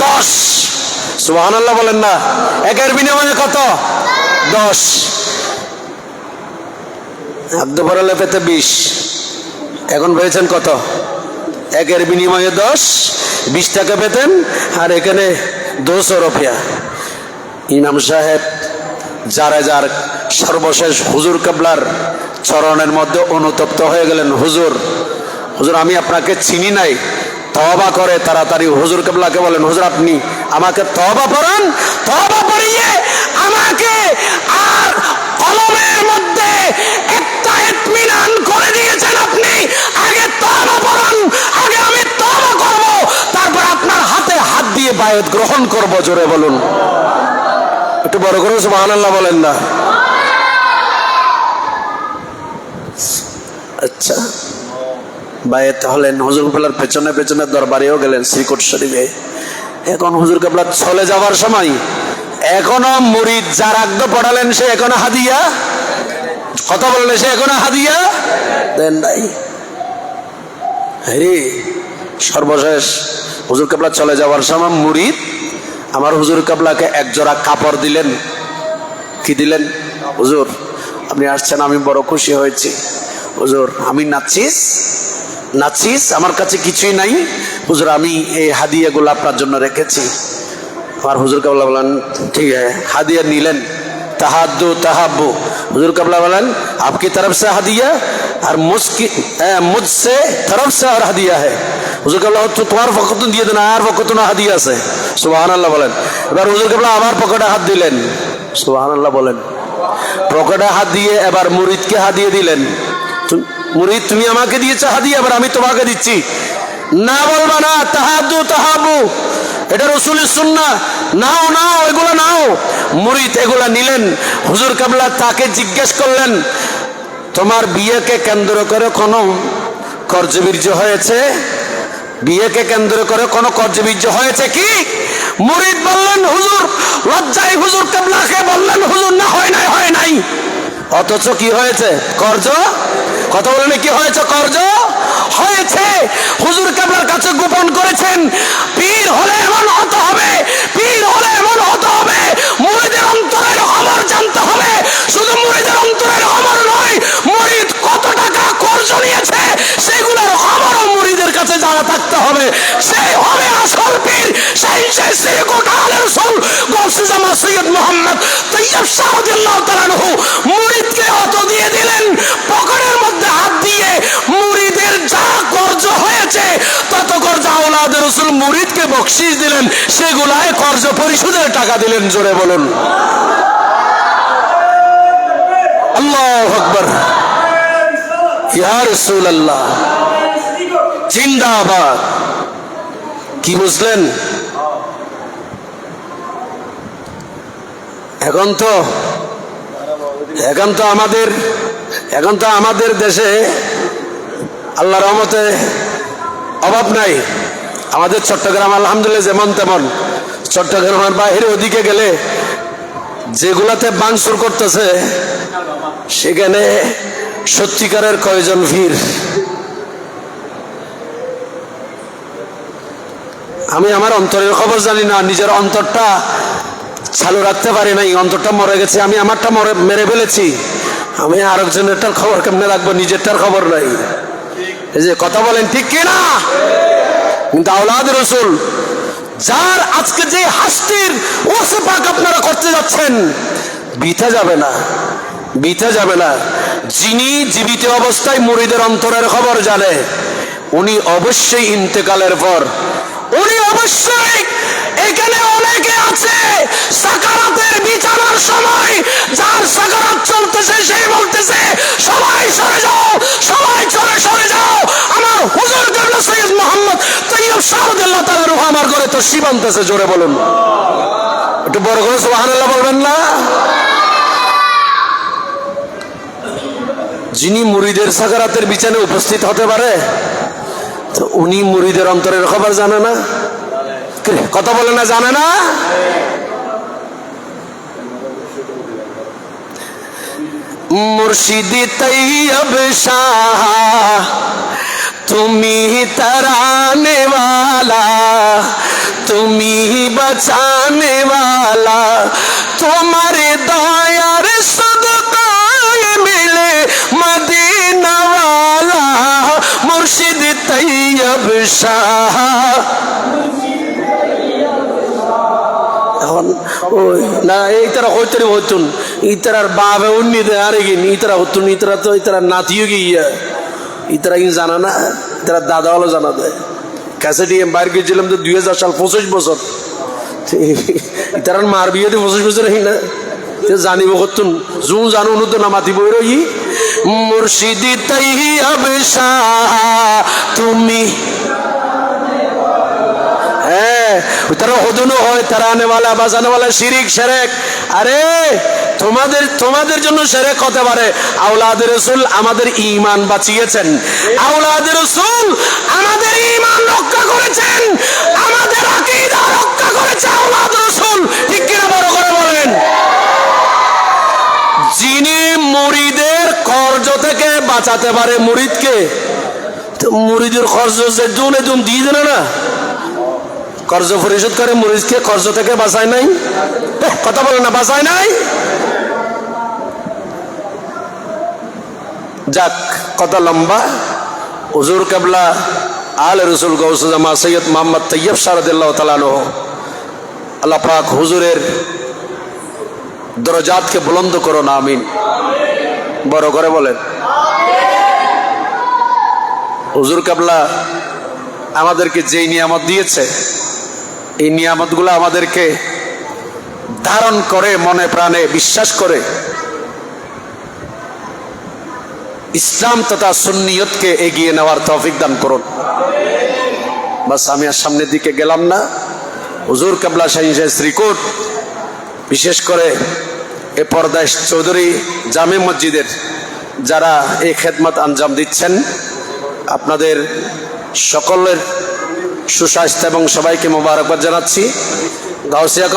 10। সুবহানাল্লাহ বলেন না? 1-এর বিনিময়ে কত? 10। আগদ পড়ালে পেতে 20, এখন পেয়েছেন কত? 1-এর বিনিময়ে 10, 20 টাকা পেতেন, আর এখানে 200 রুপিয়া। ইমাম সাহেব যারা যার সর্বশেষ হুজুর কেবলার চরণের মধ্যে অনুতপ্ত হয়ে গেলেন। হুজুর আমি আপনাকে চিনি নাই। তওবা করে তাড়াতাড়ি হুজুর কেবলাকে বলেন, হুজুর আপনি আমাকে তওবা পড়ান, তওবা পড়িয়ে আমাকে আর কলমের মধ্যে একটা ইতমিনান করে দিয়েছেন আপনি। আগে তওবা পড়ান, আগে আমি তওবা করব, তারপর আপনার হাতে হাত দিয়ে বায়াত গ্রহণ করব। জোরে বলুন, একটু বড় করে সুবহানাল্লাহ বলেন না? আচ্ছা, বায়াত হলেন, হুজুর কেবলার পেছনে পেছনে দরবারেও গেলেন শ্রীকোট শরীফে। এখন হুজুর কেবলা চলে যাওয়ার সময় এখনো মুরিদ যার আগদ পড়ালেন সে এখনো হাদিয়া, কথা বললেন, সে এখনো হাদিয়া দেন নাই। হ্যাঁ, সর্বশেষ হুজুর কেবলা চলে যাওয়ার সময় মুরিদ আমার হুজুর কেবলাকে 1 জোড়া কাপড় দিলেন। কি দিলেন? হুজুর আপনি আসছেন, আমি বড় খুশি হয়েছি। হুজুর আমি নাচিস, আমার কাছে কিছুই নাই। হুজুর আমি এই হাদিয়াগুলো আপনার জন্য রেখেছি। আমার হুজুর কেবলা বলেন, ঠিক আছে। হাদিয়া নিলেন। তাহাদ্দু তাহাব্বু, হুজুর কেবলা বলেন, आपकी तरफ से হাদিয়া আর মুझसे तरफ से और হাদিয়া है। হুজুর কেবলা তো তোমার পক্ষ দিয়ে দেন, আর পক্ষ না হাদিয়া আছে। সুবহানাল্লাহ বলেন। এবার হুজুর কেবলা আমার পকেটে হাত দিলেন। সুবহানাল্লাহ বলেন। পকেটে হাত দিয়ে এবার মুরিদকে হাদিয়া দিলেন। মুরিদ তুমি আমাকে দিয়েছো হাদিয়া, এবার আমি তোমাকে দিচ্ছি। না বলবা না, তাহাদ্দু তাহাব্বু, এটা রাসূলের সুন্নাহ। নাও এগুলো নাও। মুরিদ এগুলা নিলেন। হুজুর কেবলা তাকে জিজ্ঞেস করলেন, তোমার বিয়েকে কেন্দ্র করে কোনো কার্যবীর্য হয়েছে? বিয়েকে কেন্দ্র করে কোনো কার্যবীর্য হয়েছে কি? মুরিদ বললেন, হুজুর লজ্জায় হুজুর কেবলাকে বললেন, হুজুর না হয় নাই। অথচ কি হয়েছে? কার্য। কথা বলেন, কি হয়েছে? কার্য হয়েছে। হুজুর কেবলার কাছে গোপন করেছেন, পীর হলে এমন হতে হবে, পীর হলে এমন হতে হবে। মুরিদের অন্তরের খবর জানতে হবে। শুধু মুরিদের অন্তরের খবর নয়, মুরিদ কত টাকা কর্জ নিয়েছে সেগুলোর খবরও মুরিদের কাছে জানা থাকতে হবে। সেই হবে আসল পীর, সেই শ্রীকোট আলে রাসূল গৌসে জামান সৈয়দ মুহাম্মদ তৈয়ব শাহ রাদিয়াল্লাহু তাআলা আনহু মুরিদকে অত দিয়ে দিলেন। পকেটের মধ্যে হাত দিয়ে মুরিদের যা কর্জ হয়েছে তত কর্জ আওলাদে রাসূল মুরিদকে বকশিশ দিলেন, সেগুলাই কর্জ পরিশোধের টাকা দিলেন। জোরে বলুন আল্লাহু আকবার। ইয়া রাসূলুল্লাহ জিন্দাবাদ। কি বুঝলেন? এখন তো আমাদের দেশে আল্লাহর রহমতে অভাব নাই। আমাদের চট্টগ্রাম আলহামদুলিল্লাহ যেমন তেমন। চট্টগ্রামের বাইরে ওদিকে গেলে যেগুলাতে ভাঙচুর করতেছে সেখানে সত্যিকারের কয়জন ভিড়। আমি আমার অন্তরের খবর জানি না, নিজের অন্তরটা চালু রাখতে পারি নাই, অন্তরটা মরে গেছে। আমি আমারটা মেরে ফেলেছি, আমি আরেকজনেরটার খবর কেমনে রাখবো? নিজেরটার খবর নাই। এই যে কথা বলেন ঠিক কিনা? কিন্তু আওলাদ রাসূল যার আজকে যে হাস্তির ওসে পাক আপনারা করতে যাচ্ছেন, বিথা যাবে না, বিথা যাবে না। যিনি জীবিত অবস্থায় মুরিদের অন্তরের খবর জানে, উনি অবশ্যই ইন্তেকালের পর, উনি অবশ্যই, এখানে অনেকে আছে সাকারাতের বিছানার সময় যার সাকারাত চলতেছে, সেই বলতেছে সবাই সরে যাও, সবাই সরে যাও, আমার হুজুর কেবলা সৈয়দ মোহাম্মদ তৈয়ব শাহরুল্লাহ তাআলা রূহ আমার ঘরে তো শিব আনতেছে। জোরে বলুন, একটু বড় করে সুবহানাল্লাহ বলবেন না? যিনি মুরিদের সাকারাতের বিছানায় উপস্থিত হতে পারে, তো উনি মুরিদের অন্তরের খবর জানে না? কথা বলে না, জানে না? মুর্শিদি তৈয়ব শাহ তুমি তরানে वाला, তুমি बचाने वाला, তোমারে দয়ার সদকায় মিলে মদিনা वाला, মুর্শিদ তৈয়ব শাহ। এখন ওই না এই তারা হইতে হইতুন, ইতারার বাবে উন্নি দেয় আরে গিন, ইতারা হতুন, ইতারা তো ইতারা নাতিও গিয়া, ইতারা কিন্তু জানা না, ইতারা দাদা হলো জানা দেয়। ক্যাসেটি বাইরে গিয়েছিলাম তো 2000 সাল, 25 বছর, ইতারার মার বিয়ে তো 25 বছর হই না, জানিব করতুন জুন জানো তো না মাতি বই রই। মুর্শিদি তৈয়ব শাহ তুমি, তারা হদনও হয়, তারা আনেওয়ালা বাজানেওয়ালা, শিরিক শিরক। আরে তোমাদের জন্য শিরক হতে পারে, আওলাদের রাসূল আমাদের ঈমান বাঁচিয়েছেন, আওলাদের রাসূল আমাদের ঈমান রক্ষা করেছেন, আমাদের আকীদা রক্ষা করেছে আওলাদের রাসূল। ঠিক কিনা বড় করে বলেন? যিনি মুরিদের কর্জ থেকে বাঁচাতে পারে মুরিদকে, তো মুরিদের কর্জ যে দুনে দুন দিয়ে দেন না, কর্জ পরিশোধ করে মুরিদকে কর্জ থেকে বাঁচায় নাই? কথা বলে না, বাঁচায় নাই? যাক, কথা লম্বা। হুজুর কেবলা আলে রসুল গৌসে জামা সৈয়দ মোহাম্মদ তৈয়ব শাহ রাদিয়াল্লাহু তাআলা আনহু, আল্লাহ পাক হুজুরের দরজাতকে বুলন্দ করুন, আমিন। বড় করে বলেন। হুজুর কেবলা আমাদেরকে যেই নিয়ামত দিয়েছে, এই নিয়ামতগুলো আমাদেরকে ধারণ করে মনে প্রাণে বিশ্বাস করে ইসলাম তথা সুন্নিয়তকে এগিয়ে নেওয়ার তৌফিক দান করুন। বাস আমি আর সামনের দিকে গেলাম না। হুজুর কেবলা শাহীন শ্রীকোট, বিশেষ করে এ পর্দায় চৌধুরী জামে মসজিদের যারা এই খেদমত আঞ্জাম দিচ্ছেন, আপনাদের সকলের সুস্বাস্থ্য এবং সবাইকে মোবারকবাদ জানাচ্ছি। গাউসিয়া